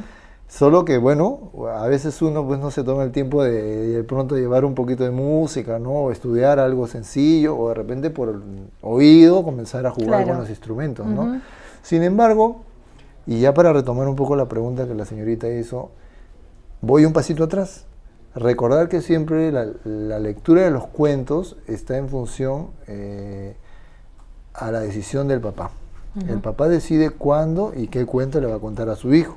Solo que, bueno, a veces uno pues no se toma el tiempo de pronto llevar un poquito de música, ¿no? O estudiar algo sencillo, o de repente por oído comenzar a jugar con los instrumentos, ¿no? Sin embargo, y ya para retomar un poco la pregunta que la señorita hizo, voy un pasito atrás. Recordar que siempre la lectura de los cuentos está en función a la decisión del papá. El papá decide cuándo y qué cuento le va a contar a su hijo,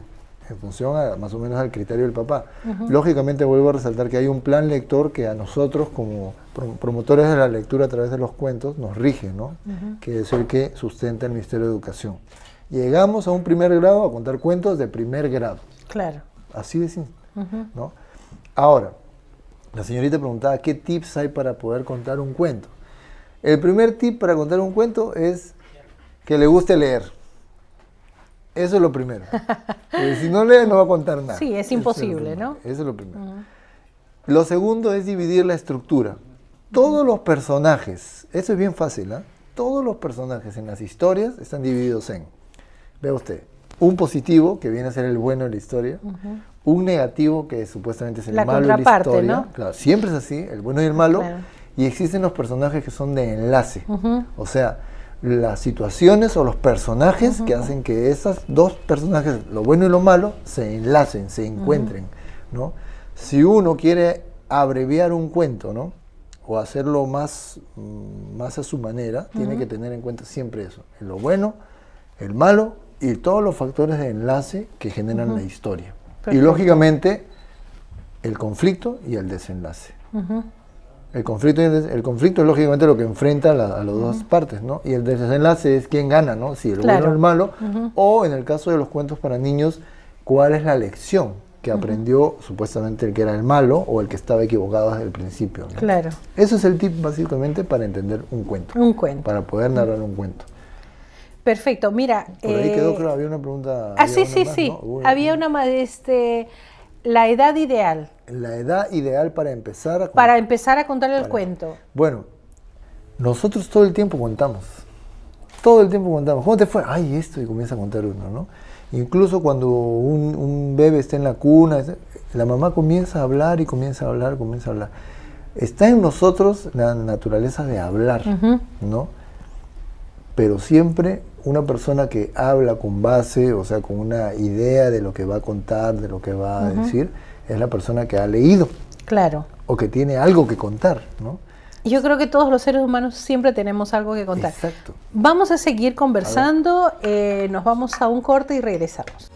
en función más o menos al criterio del papá. Lógicamente vuelvo a resaltar que hay un plan lector que a nosotros como promotores de la lectura a través de los cuentos nos rige, ¿no? Que es el que sustenta el Ministerio de Educación. Llegamos a un primer grado a contar cuentos de primer grado. Claro. Así de simple, ¿no? Ahora, la señorita preguntaba qué tips hay para poder contar un cuento. El primer tip para contar un cuento es que le guste leer. Eso es lo primero. Porque si no lee, no va a contar nada. Sí, es imposible, ¿no? Eso es lo primero. Lo segundo es dividir la estructura. Todos los personajes, eso es bien fácil, ¿eh? Todos los personajes en las historias están divididos en, vea usted, un positivo, que viene a ser el bueno de la historia, un negativo, que supuestamente es el malo de la historia. ¿No? Claro, siempre es así, el bueno y el malo. Claro. Y existen los personajes que son de enlace. O sea, las situaciones o los personajes que hacen que esos dos personajes, lo bueno y lo malo, se enlacen, se encuentren, ¿no? Si uno quiere abreviar un cuento, ¿no? O hacerlo más a su manera, tiene que tener en cuenta siempre eso, lo bueno, el malo y todos los factores de enlace que generan la historia. Perfecto. Y lógicamente el conflicto y el desenlace. El conflicto es lógicamente lo que enfrenta a las dos partes, ¿no? Y el desenlace es quién gana, ¿no? Si el bueno o el malo, o en el caso de los cuentos para niños, cuál es la lección que aprendió supuestamente el que era el malo o el que estaba equivocado desde el principio, ¿no? Claro. Eso es el tip básicamente para entender un cuento. Un cuento. Para poder narrar un cuento. Perfecto, mira. Por ahí quedó, creo, había una pregunta. Sí. ¿No? Había una más de la edad ideal. La edad ideal para empezar a contar el cuento. Bueno, nosotros todo el tiempo contamos. Todo el tiempo contamos. ¿Cómo te fue? Ay, esto, y comienza a contar uno, ¿no? Incluso cuando un bebé está en la cuna, la mamá comienza a hablar y comienza a hablar. Está en nosotros la naturaleza de hablar, ¿no? Pero siempre una persona que habla con base, o sea, con una idea de lo que va a contar, de lo que va a decir, es la persona que ha leído. Claro. O que tiene algo que contar, ¿no? Yo creo que todos los seres humanos siempre tenemos algo que contar. Exacto. Vamos a seguir conversando, nos vamos a un corte y regresamos.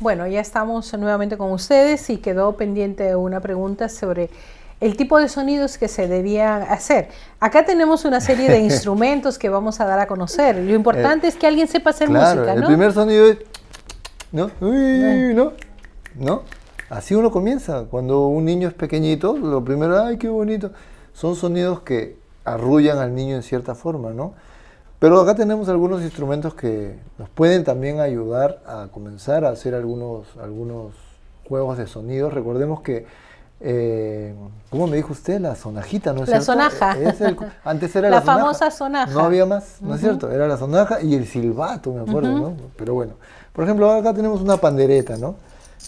Bueno, ya estamos nuevamente con ustedes y quedó pendiente una pregunta sobre el tipo de sonidos que se debían hacer. Acá tenemos una serie de instrumentos que vamos a dar a conocer. Lo importante es que alguien sepa hacer música, ¿no? El primer sonido es, ¿no? Uy, ¿no? ¿No? Así uno comienza. Cuando un niño es pequeñito, lo primero, ¡ay, qué bonito! Son sonidos que arrullan al niño en cierta forma, ¿no? Pero acá tenemos algunos instrumentos que nos pueden también ayudar a comenzar a hacer algunos juegos de sonidos. Recordemos que, ¿cómo me dijo usted? La sonajita, ¿no es la cierto? sonaja. Antes era la la sonaja. famosa sonaja. No había más, ¿no es cierto? Era la sonaja y el silbato, me acuerdo, ¿no? Pero bueno, por ejemplo, acá tenemos una pandereta, ¿no?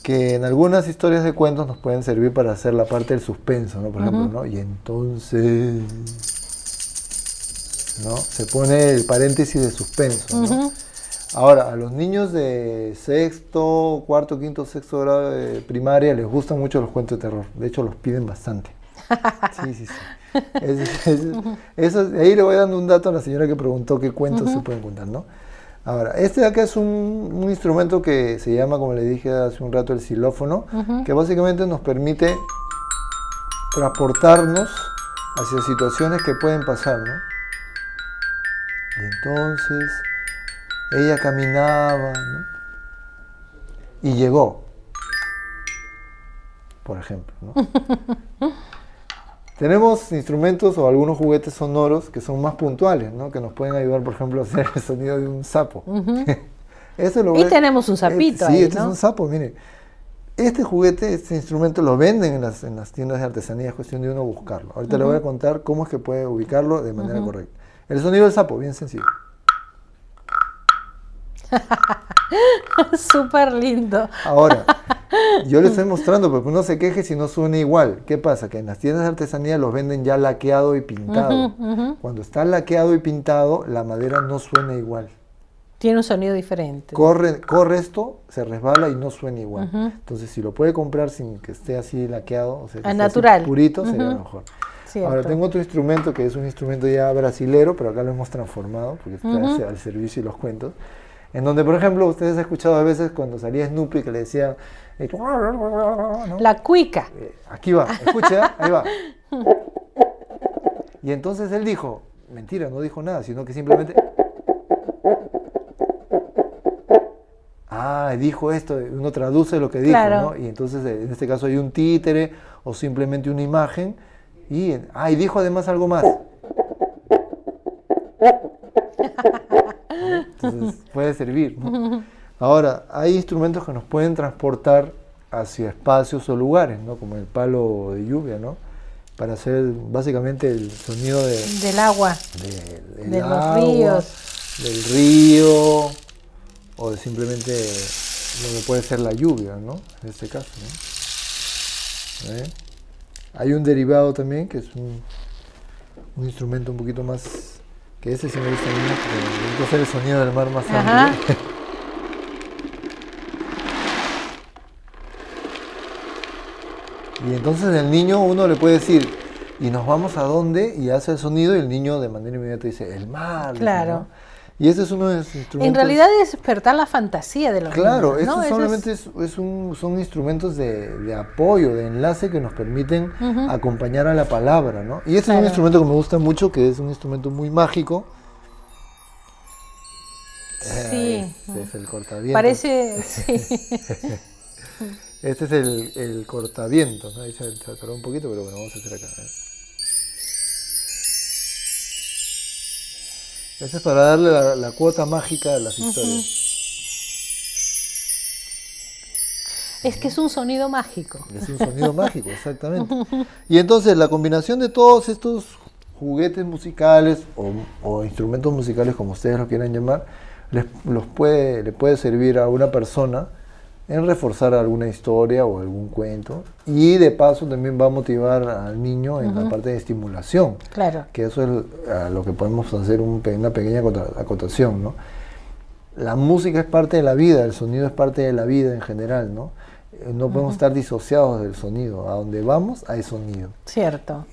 Que en algunas historias de cuentos nos pueden servir para hacer la parte del suspenso, ¿no? Por ejemplo, ¿no? Y entonces, ¿no? Se pone el paréntesis de suspenso, ¿no? Ahora, a los niños de sexto, cuarto, quinto, sexto grado de primaria les gustan mucho los cuentos de terror. De hecho, los piden bastante. Sí, sí, sí. Ahí le voy dando un dato a la señora que preguntó qué cuentos se pueden contar, ¿no? Ahora, este de acá es un instrumento que se llama, como le dije hace un rato, el xilófono, que básicamente nos permite transportarnos hacia situaciones que pueden pasar, ¿no? Y entonces ella caminaba, ¿no? Y llegó, por ejemplo, ¿no? Tenemos instrumentos o algunos juguetes sonoros que son más puntuales, ¿no? Que nos pueden ayudar, por ejemplo, a hacer el sonido de un sapo. Y tenemos un sapito ahí, sí, este ¿no? es un sapo, mire. Este juguete, este instrumento lo venden en las tiendas de artesanía, es cuestión de uno buscarlo. Ahorita le voy a contar cómo es que puede ubicarlo de manera correcta. El sonido del sapo, bien sencillo. Súper lindo. Ahora, yo le estoy mostrando porque uno se queje si no suena igual. ¿Qué pasa? Que en las tiendas de artesanía los venden ya laqueado y pintado. Cuando está laqueado y pintado, la madera no suena igual. Tiene un sonido diferente. Corre esto, se resbala y no suena igual. Entonces, si lo puede comprar sin que esté así laqueado, o sea, que esté natural. así purito, sería mejor. Cierto. Ahora, tengo otro instrumento que es un instrumento ya brasilero, pero acá lo hemos transformado porque está al servicio y los cuentos. En donde, por ejemplo, ustedes han escuchado a veces cuando salía Snoopy que le decía, ¿no? La cuica. Aquí va, escucha, ahí va. Y entonces él dijo, mentira, no dijo nada, sino que simplemente... dijo esto, uno traduce lo que dijo, claro. ¿no? Y entonces en este caso hay un títere o simplemente una imagen y dijo además algo más. Entonces puede servir, ¿no? Ahora, hay instrumentos que nos pueden transportar hacia espacios o lugares, ¿no? Como el palo de lluvia, ¿no? Para hacer básicamente el sonido del agua, de los agua, ríos, del río, o de simplemente lo que puede ser la lluvia, ¿no? En este caso, ¿no? Hay un derivado también que es un instrumento un poquito más, que ese sí me gusta mucho, porque me gusta hacer el sonido del mar más amplio. Y entonces el niño, uno le puede decir, ¿y nos vamos a dónde? Y hace el sonido y el niño de manera inmediata dice, el mar. Claro. Dice, ¿no? Y ese es uno de los instrumentos. En realidad es despertar la fantasía de los niños, ¿no? Estos solamente son instrumentos de apoyo, de enlace que nos permiten acompañar a la palabra, ¿no? Y este es un instrumento que me gusta mucho, que es un instrumento muy mágico. Sí. Este es el cortavientos. Parece, sí. Este es el cortavientos, ¿no? Ahí se atoró un poquito, pero bueno, vamos a hacer acá. Este es para darle la cuota mágica a las historias. Es que es un sonido mágico. Es un sonido mágico, exactamente. Y entonces la combinación de todos estos juguetes musicales o instrumentos musicales, como ustedes lo quieran llamar, le puede servir a una persona en reforzar alguna historia o algún cuento, y de paso también va a motivar al niño en la parte de estimulación, claro, que eso es a lo que podemos hacer una pequeña acotación, ¿no? La música es parte de la vida, el sonido es parte de la vida en general, ¿no? No podemos estar disociados del sonido. A donde vamos hay sonido. Cierto.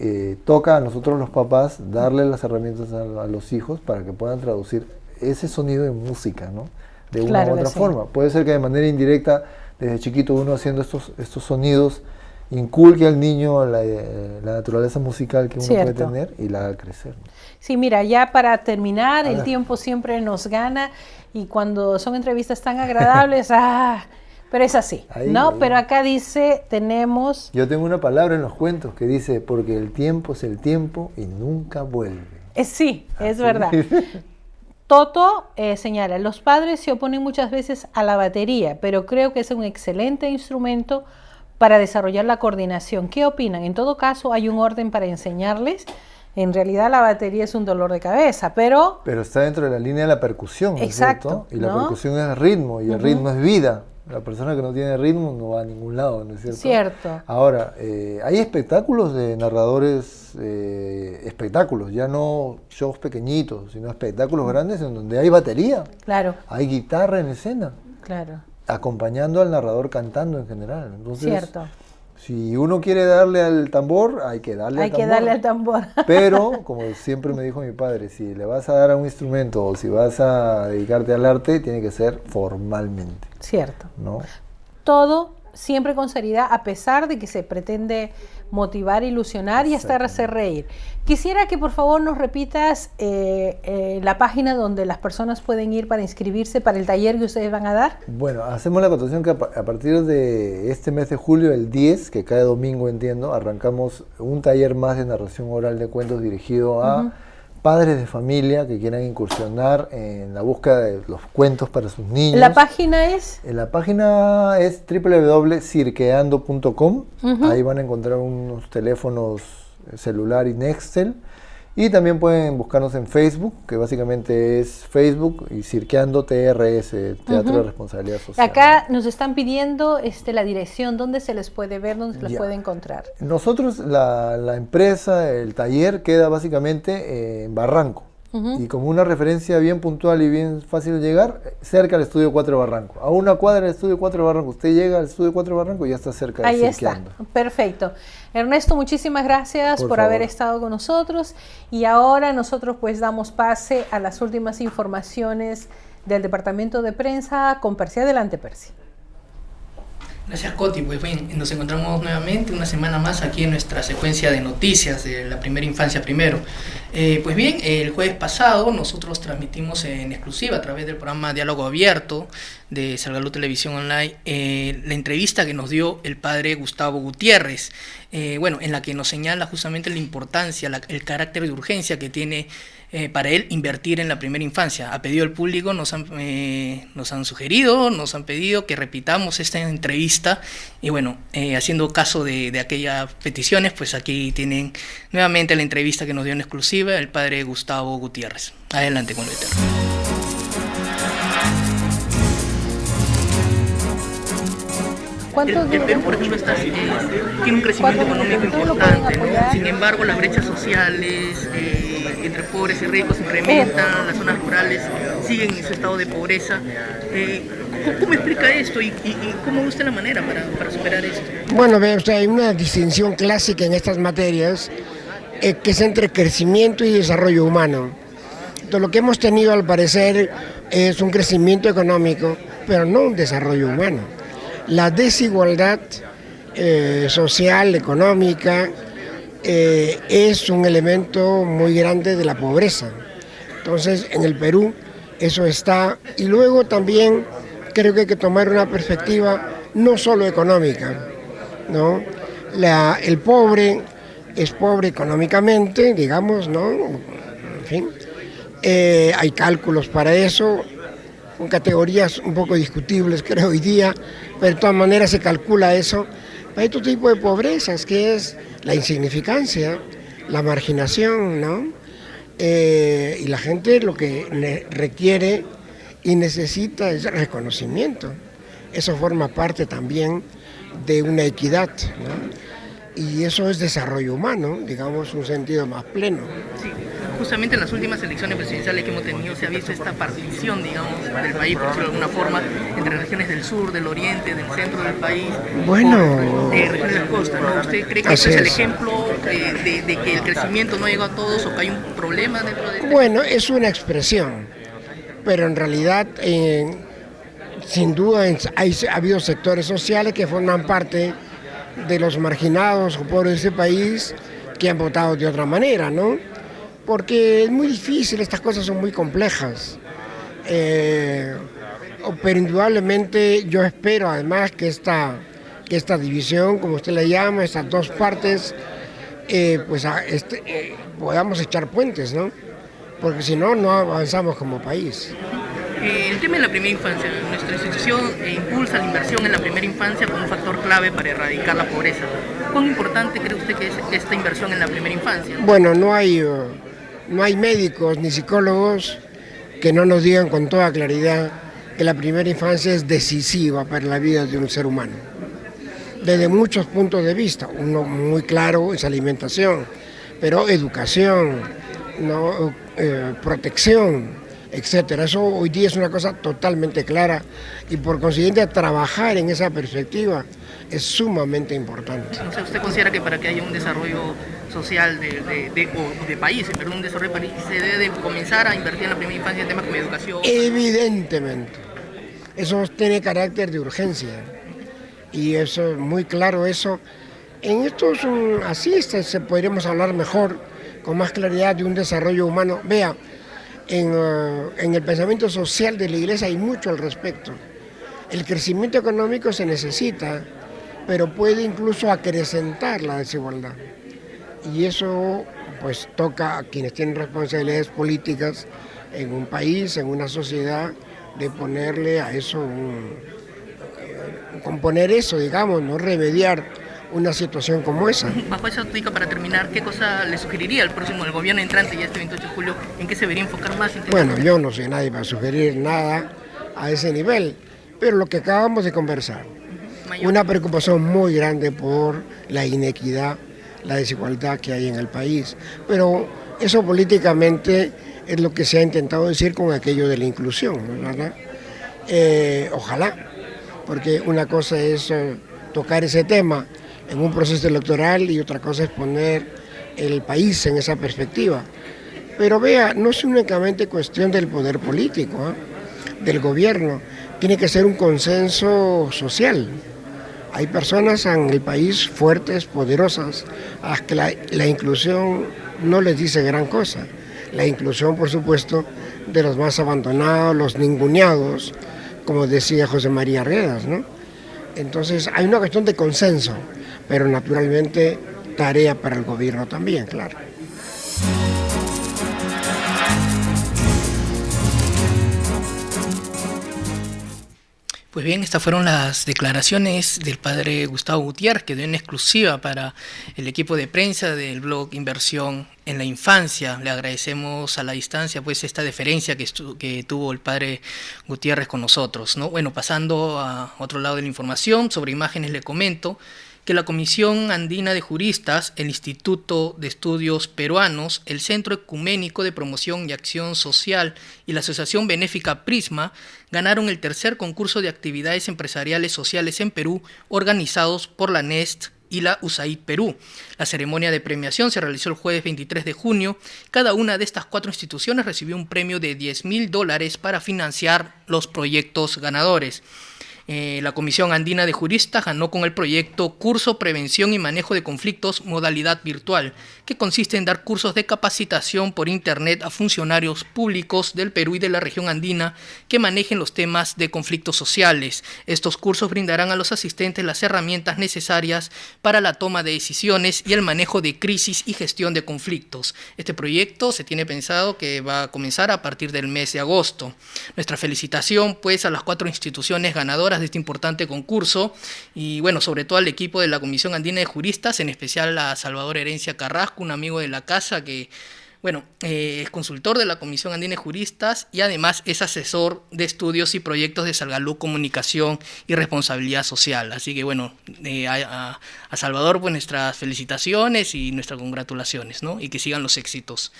Toca a nosotros los papás darle las herramientas a los hijos para que puedan traducir ese sonido en música, ¿no? De una u otra forma. Puede ser que de manera indirecta desde chiquito uno haciendo estos sonidos, inculque al niño la naturaleza musical que uno puede tener y la haga crecer, ¿no? Sí, mira, ya para terminar, el tiempo siempre nos gana y cuando son entrevistas tan agradables, pero es así, ¿no? Ahí. Pero acá dice, tenemos... Yo tengo una palabra en los cuentos que dice, porque el tiempo es el tiempo y nunca vuelve. Sí, es verdad. Toto señala, los padres se oponen muchas veces a la batería, pero creo que es un excelente instrumento para desarrollar la coordinación. ¿Qué opinan? En todo caso, hay un orden para enseñarles. En realidad la batería es un dolor de cabeza, pero... Pero está dentro de la línea de la percusión, ¿no es exacto, cierto? Y la percusión es ritmo, y el ritmo es vida. La persona que no tiene ritmo no va a ningún lado, ¿no es cierto? Cierto. Ahora, hay espectáculos de narradores, espectáculos, ya no shows pequeñitos, sino espectáculos grandes en donde hay batería. Claro. Hay guitarra en escena. Claro. Acompañando al narrador cantando en general. Entonces, cierto. Si uno quiere darle al tambor, hay que darle al tambor. Hay que darle al tambor. Pero, como siempre me dijo mi padre, si le vas a dar a un instrumento o si vas a dedicarte al arte, tiene que ser formalmente. Cierto. ¿No? Todo siempre con seriedad, a pesar de que se pretende motivar, ilusionar y hasta hacer reír. Quisiera que por favor nos repitas la página donde las personas pueden ir para inscribirse para el taller que ustedes van a dar. Bueno, hacemos la acotación que a partir de este mes de julio, el 10, que cada domingo entiendo, arrancamos un taller más de narración oral de cuentos dirigido a padres de familia que quieran incursionar en la búsqueda de los cuentos para sus niños. ¿La página es? La página es www.cirqueando.com. Ahí van a encontrar unos teléfonos celular y Nextel. Y también pueden buscarnos en Facebook, que básicamente es Facebook y Cirqueando TRS, Teatro de Responsabilidad Social. Acá nos están pidiendo la dirección, ¿dónde se les puede ver, dónde se les puede encontrar? Nosotros, la empresa, el taller queda básicamente en Barranco. Y como una referencia bien puntual y bien fácil de llegar, cerca del Estudio 4 de Barranco. A una cuadra del Estudio 4 de Barranco. Usted llega al Estudio 4 de Barranco y ya está cerca de Cirqueando. Ahí está, perfecto. Ernesto, muchísimas gracias por haber estado con nosotros. Y ahora nosotros pues damos pase a las últimas informaciones del Departamento de Prensa con Percy. Adelante, Percy. Gracias, Coti. Pues bien, nos encontramos nuevamente una semana más aquí en nuestra secuencia de noticias de la primera infancia primero. Pues bien, el jueves pasado nosotros transmitimos en exclusiva a través del programa Diálogo Abierto de Salgalú Televisión Online la entrevista que nos dio el padre Gustavo Gutiérrez, en la que nos señala justamente la importancia, el carácter de urgencia que tiene para él invertir en la primera infancia. A pedido del público nos han sugerido, nos han pedido que repitamos esta entrevista y haciendo caso de aquellas peticiones, pues aquí tienen nuevamente la entrevista que nos dio en exclusiva el padre Gustavo Gutiérrez. Adelante con lo eterno. El Perú, por ejemplo, tiene un crecimiento económico importante, ¿no? Sin embargo, las brechas sociales entre pobres y ricos se incrementan, las zonas rurales siguen en ese estado de pobreza. ¿Cómo explica esto y cómo busca la manera para superar esto? Bueno, hay una distinción clásica en estas materias que es entre crecimiento y desarrollo humano. Entonces, lo que hemos tenido al parecer es un crecimiento económico, pero no un desarrollo humano. La desigualdad social, económica, es un elemento muy grande de la pobreza. Entonces, en el Perú eso está. Y luego también creo que hay que tomar una perspectiva no solo económica, ¿no? El pobre es pobre económicamente, digamos, ¿no? En fin, hay cálculos para eso, con categorías un poco discutibles, creo, hoy día, pero de todas maneras se calcula eso. Hay otro tipo de pobrezas, que es la insignificancia, la marginación, ¿no? Y la gente lo que requiere y necesita es reconocimiento. Eso forma parte también de una equidad, ¿no? Y eso es desarrollo humano, digamos, un sentido más pleno. Sí, justamente en las últimas elecciones presidenciales que hemos tenido se ha visto esta partición, digamos, del país, por decirlo de alguna forma, entre regiones del sur, del oriente, del centro del país, regiones de la costa, ¿no? ¿Usted cree que ese es el ejemplo de que el crecimiento no llega a todos o que hay un problema dentro de Bueno, es una expresión, pero en realidad sin duda ha habido sectores sociales que forman parte de los marginados o pobres de ese país que han votado de otra manera, ¿no? Porque es muy difícil, estas cosas son muy complejas. Pero indudablemente yo espero además que esta división, como usted la llama, estas dos partes, podamos echar puentes, ¿no? Porque si no, no avanzamos como país. El tema de la primera infancia. Nuestra institución impulsa la inversión en la primera infancia como un factor clave para erradicar la pobreza. ¿Cuán importante cree usted que es esta inversión en la primera infancia? Bueno, no hay médicos ni psicólogos que no nos digan con toda claridad que la primera infancia es decisiva para la vida de un ser humano. Desde muchos puntos de vista, uno muy claro es alimentación, pero educación, ¿no? Protección, etcétera. Eso hoy día es una cosa totalmente clara y por consiguiente trabajar en esa perspectiva es sumamente importante. O sea, ¿usted considera que para que haya un desarrollo social de país, pero un desarrollo de país, se debe comenzar a invertir en la primera infancia en temas como educación? Evidentemente, eso tiene carácter de urgencia y eso es muy claro eso. En estos así podríamos hablar mejor, con más claridad de un desarrollo humano. Vea, en el pensamiento social de la Iglesia hay mucho al respecto. El crecimiento económico se necesita, pero puede incluso acrecentar la desigualdad. Y eso pues toca a quienes tienen responsabilidades políticas en un país, en una sociedad, de ponerle a eso, componer eso, digamos, no remediar una situación como esa. Bajo esa óptica, para terminar, ¿qué cosa le sugeriría al gobierno entrante, ya este 28 de julio, en qué se debería enfocar más? Bueno, yo no soy nadie para sugerir nada a ese nivel, pero lo que acabamos de conversar, una preocupación muy grande por la inequidad, la desigualdad que hay en el país, pero eso políticamente es lo que se ha intentado decir con aquello de la inclusión, ¿verdad? Ojalá, porque una cosa es tocar ese tema en un proceso electoral y otra cosa es poner el país en esa perspectiva. Pero vea, no es únicamente cuestión del poder político, del gobierno, tiene que ser un consenso social. Hay personas en el país fuertes, poderosas, a las que la inclusión no les dice gran cosa. La inclusión, por supuesto, de los más abandonados, los ninguneados, como decía José María Arguedas, ¿no? Entonces hay una cuestión de consenso, pero naturalmente tarea para el gobierno también, claro. Pues bien, estas fueron las declaraciones del padre Gustavo Gutiérrez, que dio en exclusiva para el equipo de prensa del blog Inversión en la Infancia. Le agradecemos a la distancia pues esta deferencia que tuvo el padre Gutiérrez con nosotros, ¿no? Bueno, pasando a otro lado de la información, sobre imágenes le comento que la Comisión Andina de Juristas, el Instituto de Estudios Peruanos, el Centro Ecuménico de Promoción y Acción Social y la Asociación Benéfica Prisma ganaron el tercer concurso de actividades empresariales sociales en Perú organizados por la NEST y la USAID Perú. La ceremonia de premiación se realizó el jueves 23 de junio. Cada una de estas 4 instituciones recibió un premio de $10,000 para financiar los proyectos ganadores. La Comisión Andina de Juristas ganó con el proyecto Curso Prevención y Manejo de Conflictos modalidad virtual, que consiste en dar cursos de capacitación por internet a funcionarios públicos del Perú y de la región andina que manejen los temas de conflictos sociales. Estos cursos brindarán a los asistentes las herramientas necesarias para la toma de decisiones y el manejo de crisis y gestión de conflictos. Este proyecto se tiene pensado que va a comenzar a partir del mes de agosto. Nuestra felicitación pues a las 4 instituciones ganadoras de este importante concurso y bueno, sobre todo al equipo de la Comisión Andina de Juristas, en especial a Salvador Herencia Carrasco, un amigo de la casa que bueno, es consultor de la Comisión Andina de Juristas y además es asesor de estudios y proyectos de Salgalú Comunicación y Responsabilidad Social. Así que bueno, a Salvador pues nuestras felicitaciones y nuestras congratulaciones, ¿no? Y que sigan los éxitos.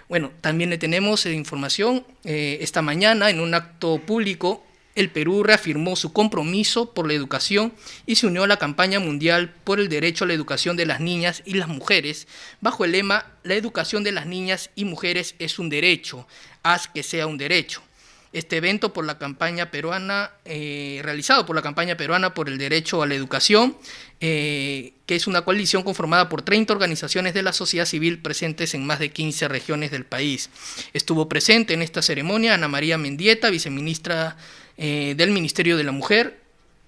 Bueno, también le tenemos información esta mañana en un acto público. El Perú reafirmó su compromiso por la educación y se unió a la campaña mundial por el derecho a la educación de las niñas y las mujeres, bajo el lema "La educación de las niñas y mujeres es un derecho, haz que sea un derecho". Este evento por la campaña peruana, realizado por la campaña peruana por el derecho a la educación, que es una coalición conformada por 30 organizaciones de la sociedad civil presentes en más de 15 regiones del país. Estuvo presente en esta ceremonia Ana María Mendieta, viceministra del Ministerio de la Mujer,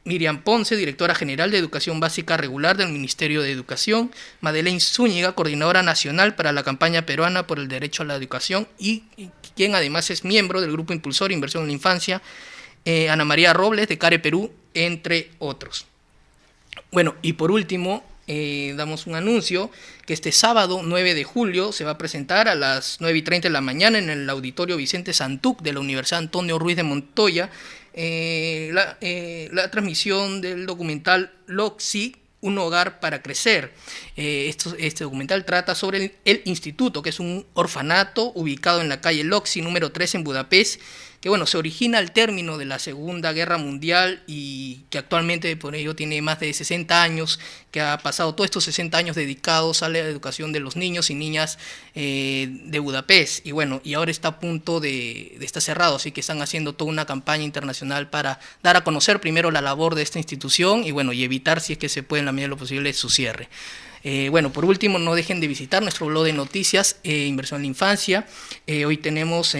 Miriam Ponce, directora general de Educación Básica Regular del Ministerio de Educación, Madeleine Zúñiga, coordinadora nacional para la campaña peruana por el derecho a la educación y quien además es miembro del Grupo Impulsor Inversión en la Infancia, Ana María Robles de CARE Perú, entre otros. Bueno, y por último, damos un anuncio que este sábado 9 de julio se va a presentar a las 9:30 de la mañana en el Auditorio Vicente Santuc de la Universidad Antonio Ruiz de Montoya, la transmisión del documental LOXI, un hogar para crecer. Este documental trata sobre el instituto, que es un orfanato ubicado en la calle LOXI número 3 en Budapest, que bueno, se origina al término de la Segunda Guerra Mundial y que actualmente por ello tiene más de 60 años, que ha pasado todos estos 60 años dedicados a la educación de los niños y niñas de Budapest. Y bueno, y ahora está a punto de estar cerrado, así que están haciendo toda una campaña internacional para dar a conocer primero la labor de esta institución y bueno, y evitar, si es que se puede en la medida de lo posible, su cierre. Bueno, por último, no dejen de visitar nuestro blog de noticias, Inversión en la Infancia. Hoy tenemos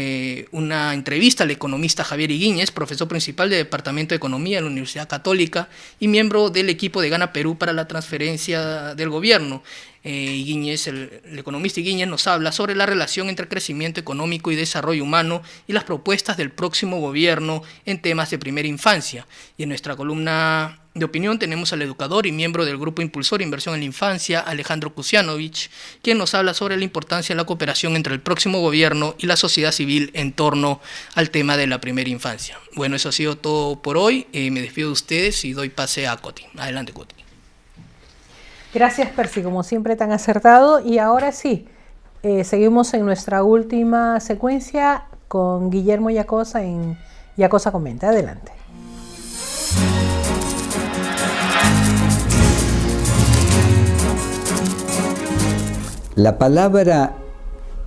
una entrevista al economista Javier Higuíñez, profesor principal del Departamento de Economía de la Universidad Católica y miembro del equipo de Gana Perú para la transferencia del gobierno. Higuíñez, el economista Higuíñez nos habla sobre la relación entre crecimiento económico y desarrollo humano y las propuestas del próximo gobierno en temas de primera infancia. Y en nuestra columna de opinión tenemos al educador y miembro del Grupo Impulsor Inversión en la Infancia, Alejandro Kusianovich, quien nos habla sobre la importancia de la cooperación entre el próximo gobierno y la sociedad civil en torno al tema de la primera infancia. Bueno, eso ha sido todo por hoy. Me despido de ustedes y doy pase a Coti. Adelante, Coti. Gracias, Percy, como siempre tan acertado. Y ahora sí, seguimos en nuestra última secuencia con Guillermo Yacosa en Yacosa Comenta. Adelante. La palabra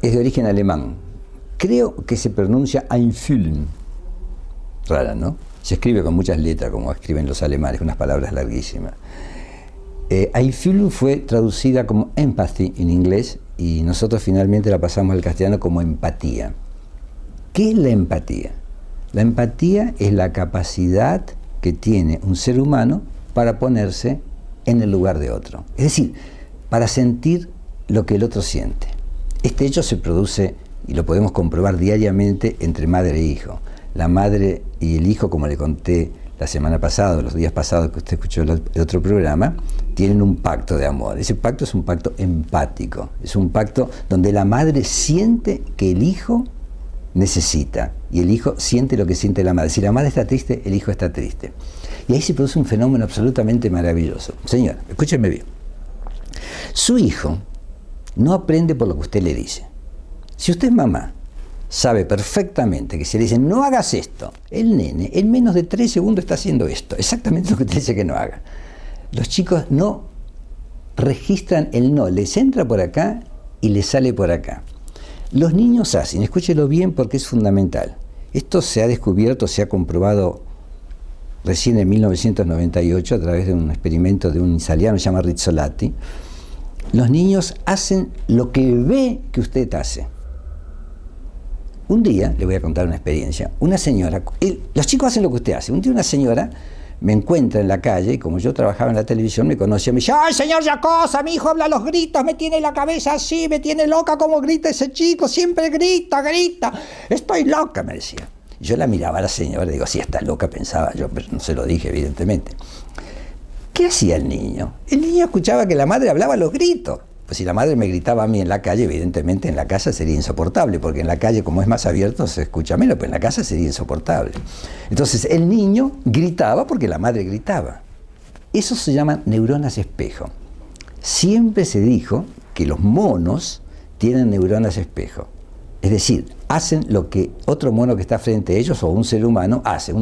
es de origen alemán. Creo que se pronuncia einfühlen. Rara, ¿no? Se escribe con muchas letras, como escriben los alemanes, unas palabras larguísimas. Einfühlen fue traducida como empathy en inglés y nosotros finalmente la pasamos al castellano como empatía. ¿Qué es la empatía? La empatía es la capacidad que tiene un ser humano para ponerse en el lugar de otro. Es decir, para sentir lo que el otro siente. Este hecho se produce, y lo podemos comprobar diariamente, entre madre e hijo. La madre y el hijo, como le conté la semana pasada, los días pasados que usted escuchó el otro programa, tienen un pacto de amor. Ese pacto es un pacto empático, es un pacto donde la madre siente que el hijo necesita y el hijo siente lo que siente la madre. Si la madre está triste, el hijo está triste. Y ahí se produce un fenómeno absolutamente maravilloso. Señor, escúcheme bien. Su hijo no aprende por lo que usted le dice. Si usted es mamá, sabe perfectamente que si le dicen no hagas esto, el nene en menos de 3 segundos está haciendo esto, exactamente lo que usted dice que no haga. Los chicos no registran el no, les entra por acá y les sale por acá. Los niños hacen, escúchelo bien porque es fundamental. Esto se ha descubierto, se ha comprobado recién en 1998 a través de un experimento de un italiano que se llama Rizzolatti. Los niños hacen lo que ve que usted hace. Un día, le voy a contar una experiencia, una señora, los chicos hacen lo que usted hace. Un día una señora me encuentra en la calle y como yo trabajaba en la televisión me conocía, me dice, ¡ay, señor Yacosa, mi hijo habla a los gritos, me tiene la cabeza así, me tiene loca como grita ese chico, siempre grita, grita, estoy loca, me decía. Yo la miraba a la señora y digo, sí, está loca, pensaba yo, pero no se lo dije, evidentemente. ¿Qué hacía el niño? El niño escuchaba que la madre hablaba a los gritos. Pues si la madre me gritaba a mí en la calle, evidentemente en la casa sería insoportable, porque en la calle, como es más abierto, se escucha menos, pero en la casa sería insoportable. Entonces el niño gritaba porque la madre gritaba. Eso se llama neuronas espejo. Siempre se dijo que los monos tienen neuronas espejo. Es decir, hacen lo que otro mono que está frente a ellos o un ser humano hace.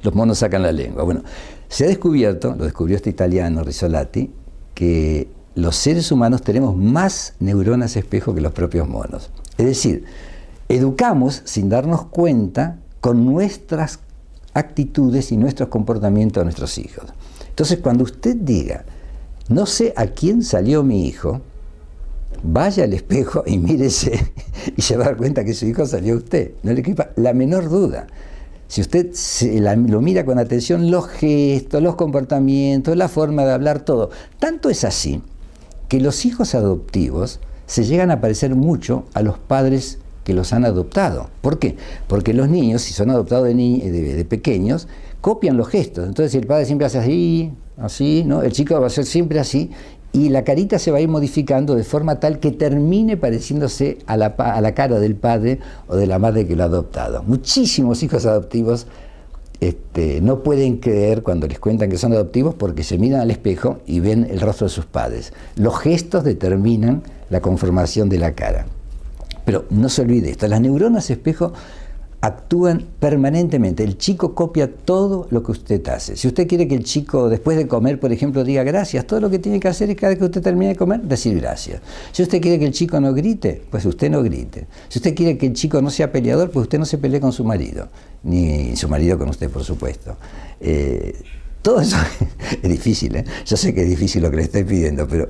Los monos sacan la lengua. Bueno, se ha descubierto, lo descubrió este italiano Rizzolatti, que los seres humanos tenemos más neuronas espejo que los propios monos. Es decir, educamos sin darnos cuenta con nuestras actitudes y nuestros comportamientos a nuestros hijos. Entonces, cuando usted diga, no sé a quién salió mi hijo, vaya al espejo y mírese y se va a dar cuenta que su hijo salió a usted. No le quepa la menor duda. Si usted lo mira con atención, los gestos, los comportamientos, la forma de hablar, todo. Tanto es así que los hijos adoptivos se llegan a parecer mucho a los padres que los han adoptado. ¿Por qué? Porque los niños, si son adoptados de pequeños, copian los gestos. Entonces, si el padre siempre hace así, ¿no? El chico va a ser siempre así, y la carita se va a ir modificando de forma tal que termine pareciéndose a la cara del padre o de la madre que lo ha adoptado. Muchísimos hijos adoptivos no pueden creer cuando les cuentan que son adoptivos porque se miran al espejo y ven el rostro de sus padres. Los gestos determinan la conformación de la cara. Pero no se olvide esto, las neuronas espejo actúan permanentemente. El chico copia todo lo que usted hace. Si usted quiere que el chico después de comer, por ejemplo, diga gracias, todo lo que tiene que hacer es cada vez que usted termine de comer, decir gracias. Si usted quiere que el chico no grite, pues usted no grite. Si usted quiere que el chico no sea peleador, pues usted no se pelee con su marido, ni su marido con usted, por supuesto. Todo eso es difícil, ¿eh? Yo sé que es difícil lo que le estoy pidiendo, pero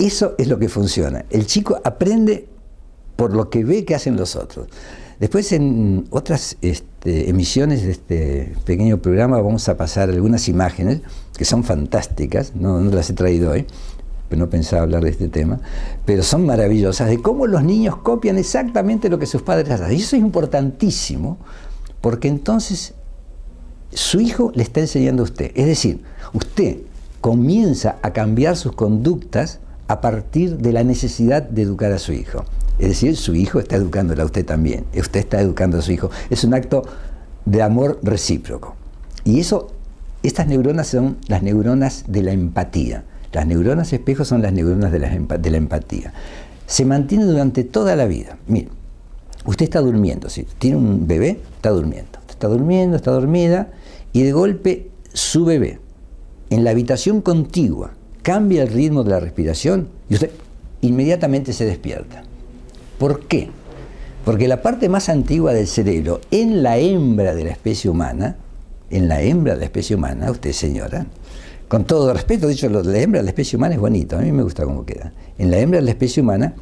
eso es lo que funciona. El chico aprende por lo que ve que hacen los otros. Después, en otras emisiones de este pequeño programa, vamos a pasar algunas imágenes que son fantásticas, no las he traído hoy, pero no pensaba hablar de este tema, pero son maravillosas, de cómo los niños copian exactamente lo que sus padres hacen. Y eso es importantísimo, porque entonces su hijo le está enseñando a usted. Es decir, usted comienza a cambiar sus conductas a partir de la necesidad de educar a su hijo. Es decir, su hijo está educándola a usted también, usted está educando a su hijo. Es un acto de amor recíproco. Y estas neuronas son las neuronas de la empatía. Las neuronas espejo son las neuronas de la empatía. Se mantienen durante toda la vida. Mire, usted está durmiendo, ¿sí? Tiene un bebé, está durmiendo. Está durmiendo, está dormida, y de golpe su bebé, en la habitación contigua, cambia el ritmo de la respiración y usted inmediatamente se despierta. ¿Por qué? Porque la parte más antigua del cerebro en la hembra de la especie humana, usted señora, con todo respeto, dicho, la hembra de la especie humana es bonito, a mí me gusta cómo queda. En la hembra de la especie humana,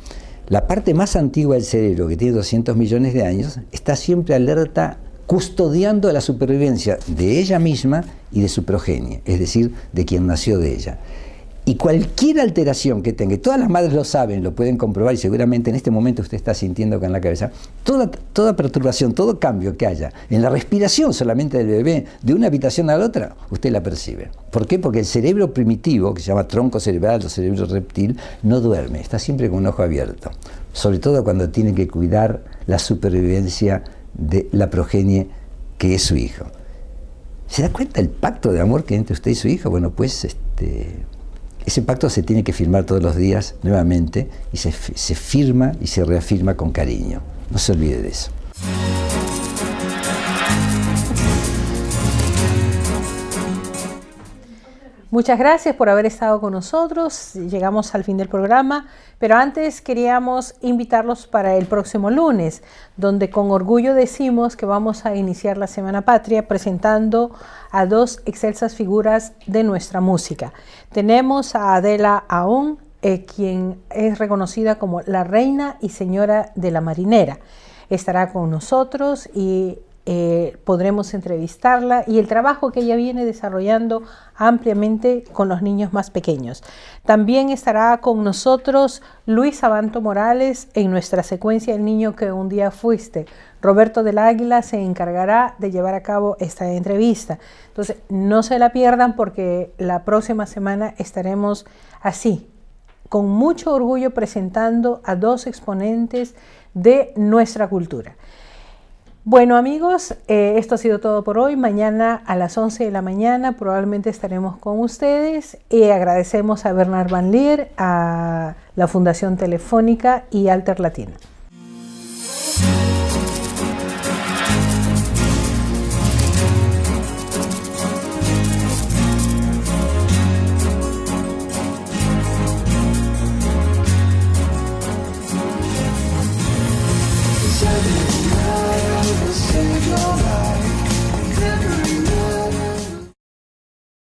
la parte más antigua del cerebro, que tiene 200 millones de años, está siempre alerta, custodiando la supervivencia de ella misma y de su progenie, es decir, de quien nació de ella. Y cualquier alteración que tenga, y todas las madres lo saben, lo pueden comprobar, y seguramente en este momento usted está sintiendo con la cabeza, toda perturbación, todo cambio que haya en la respiración solamente del bebé, de una habitación a la otra, usted la percibe. ¿Por qué? Porque el cerebro primitivo, que se llama tronco cerebral o cerebro reptil, no duerme, está siempre con un ojo abierto. Sobre todo cuando tiene que cuidar la supervivencia de la progenie que es su hijo. ¿Se da cuenta el pacto de amor que hay entre usted y su hijo? Bueno, pues ese pacto se tiene que firmar todos los días nuevamente y se firma y se reafirma con cariño. No se olvide de eso. Muchas gracias por haber estado con nosotros. Llegamos al fin del programa, pero antes queríamos invitarlos para el próximo lunes, donde con orgullo decimos que vamos a iniciar la Semana Patria presentando a dos excelsas figuras de nuestra música. Tenemos a Adela Aún, quien es reconocida como la reina y señora de la marinera. Estará con nosotros y podremos entrevistarla y el trabajo que ella viene desarrollando ampliamente con los niños más pequeños. También estará con nosotros Luis Abanto Morales en nuestra secuencia El niño que un día fuiste. Roberto del Águila se encargará de llevar a cabo esta entrevista. Entonces, no se la pierdan porque la próxima semana estaremos así, con mucho orgullo presentando a dos exponentes de nuestra cultura. Bueno amigos, esto ha sido todo por hoy. Mañana a las 11 de la mañana probablemente estaremos con ustedes y agradecemos a Bernard Van Leer, a la Fundación Telefónica y Alter Latina.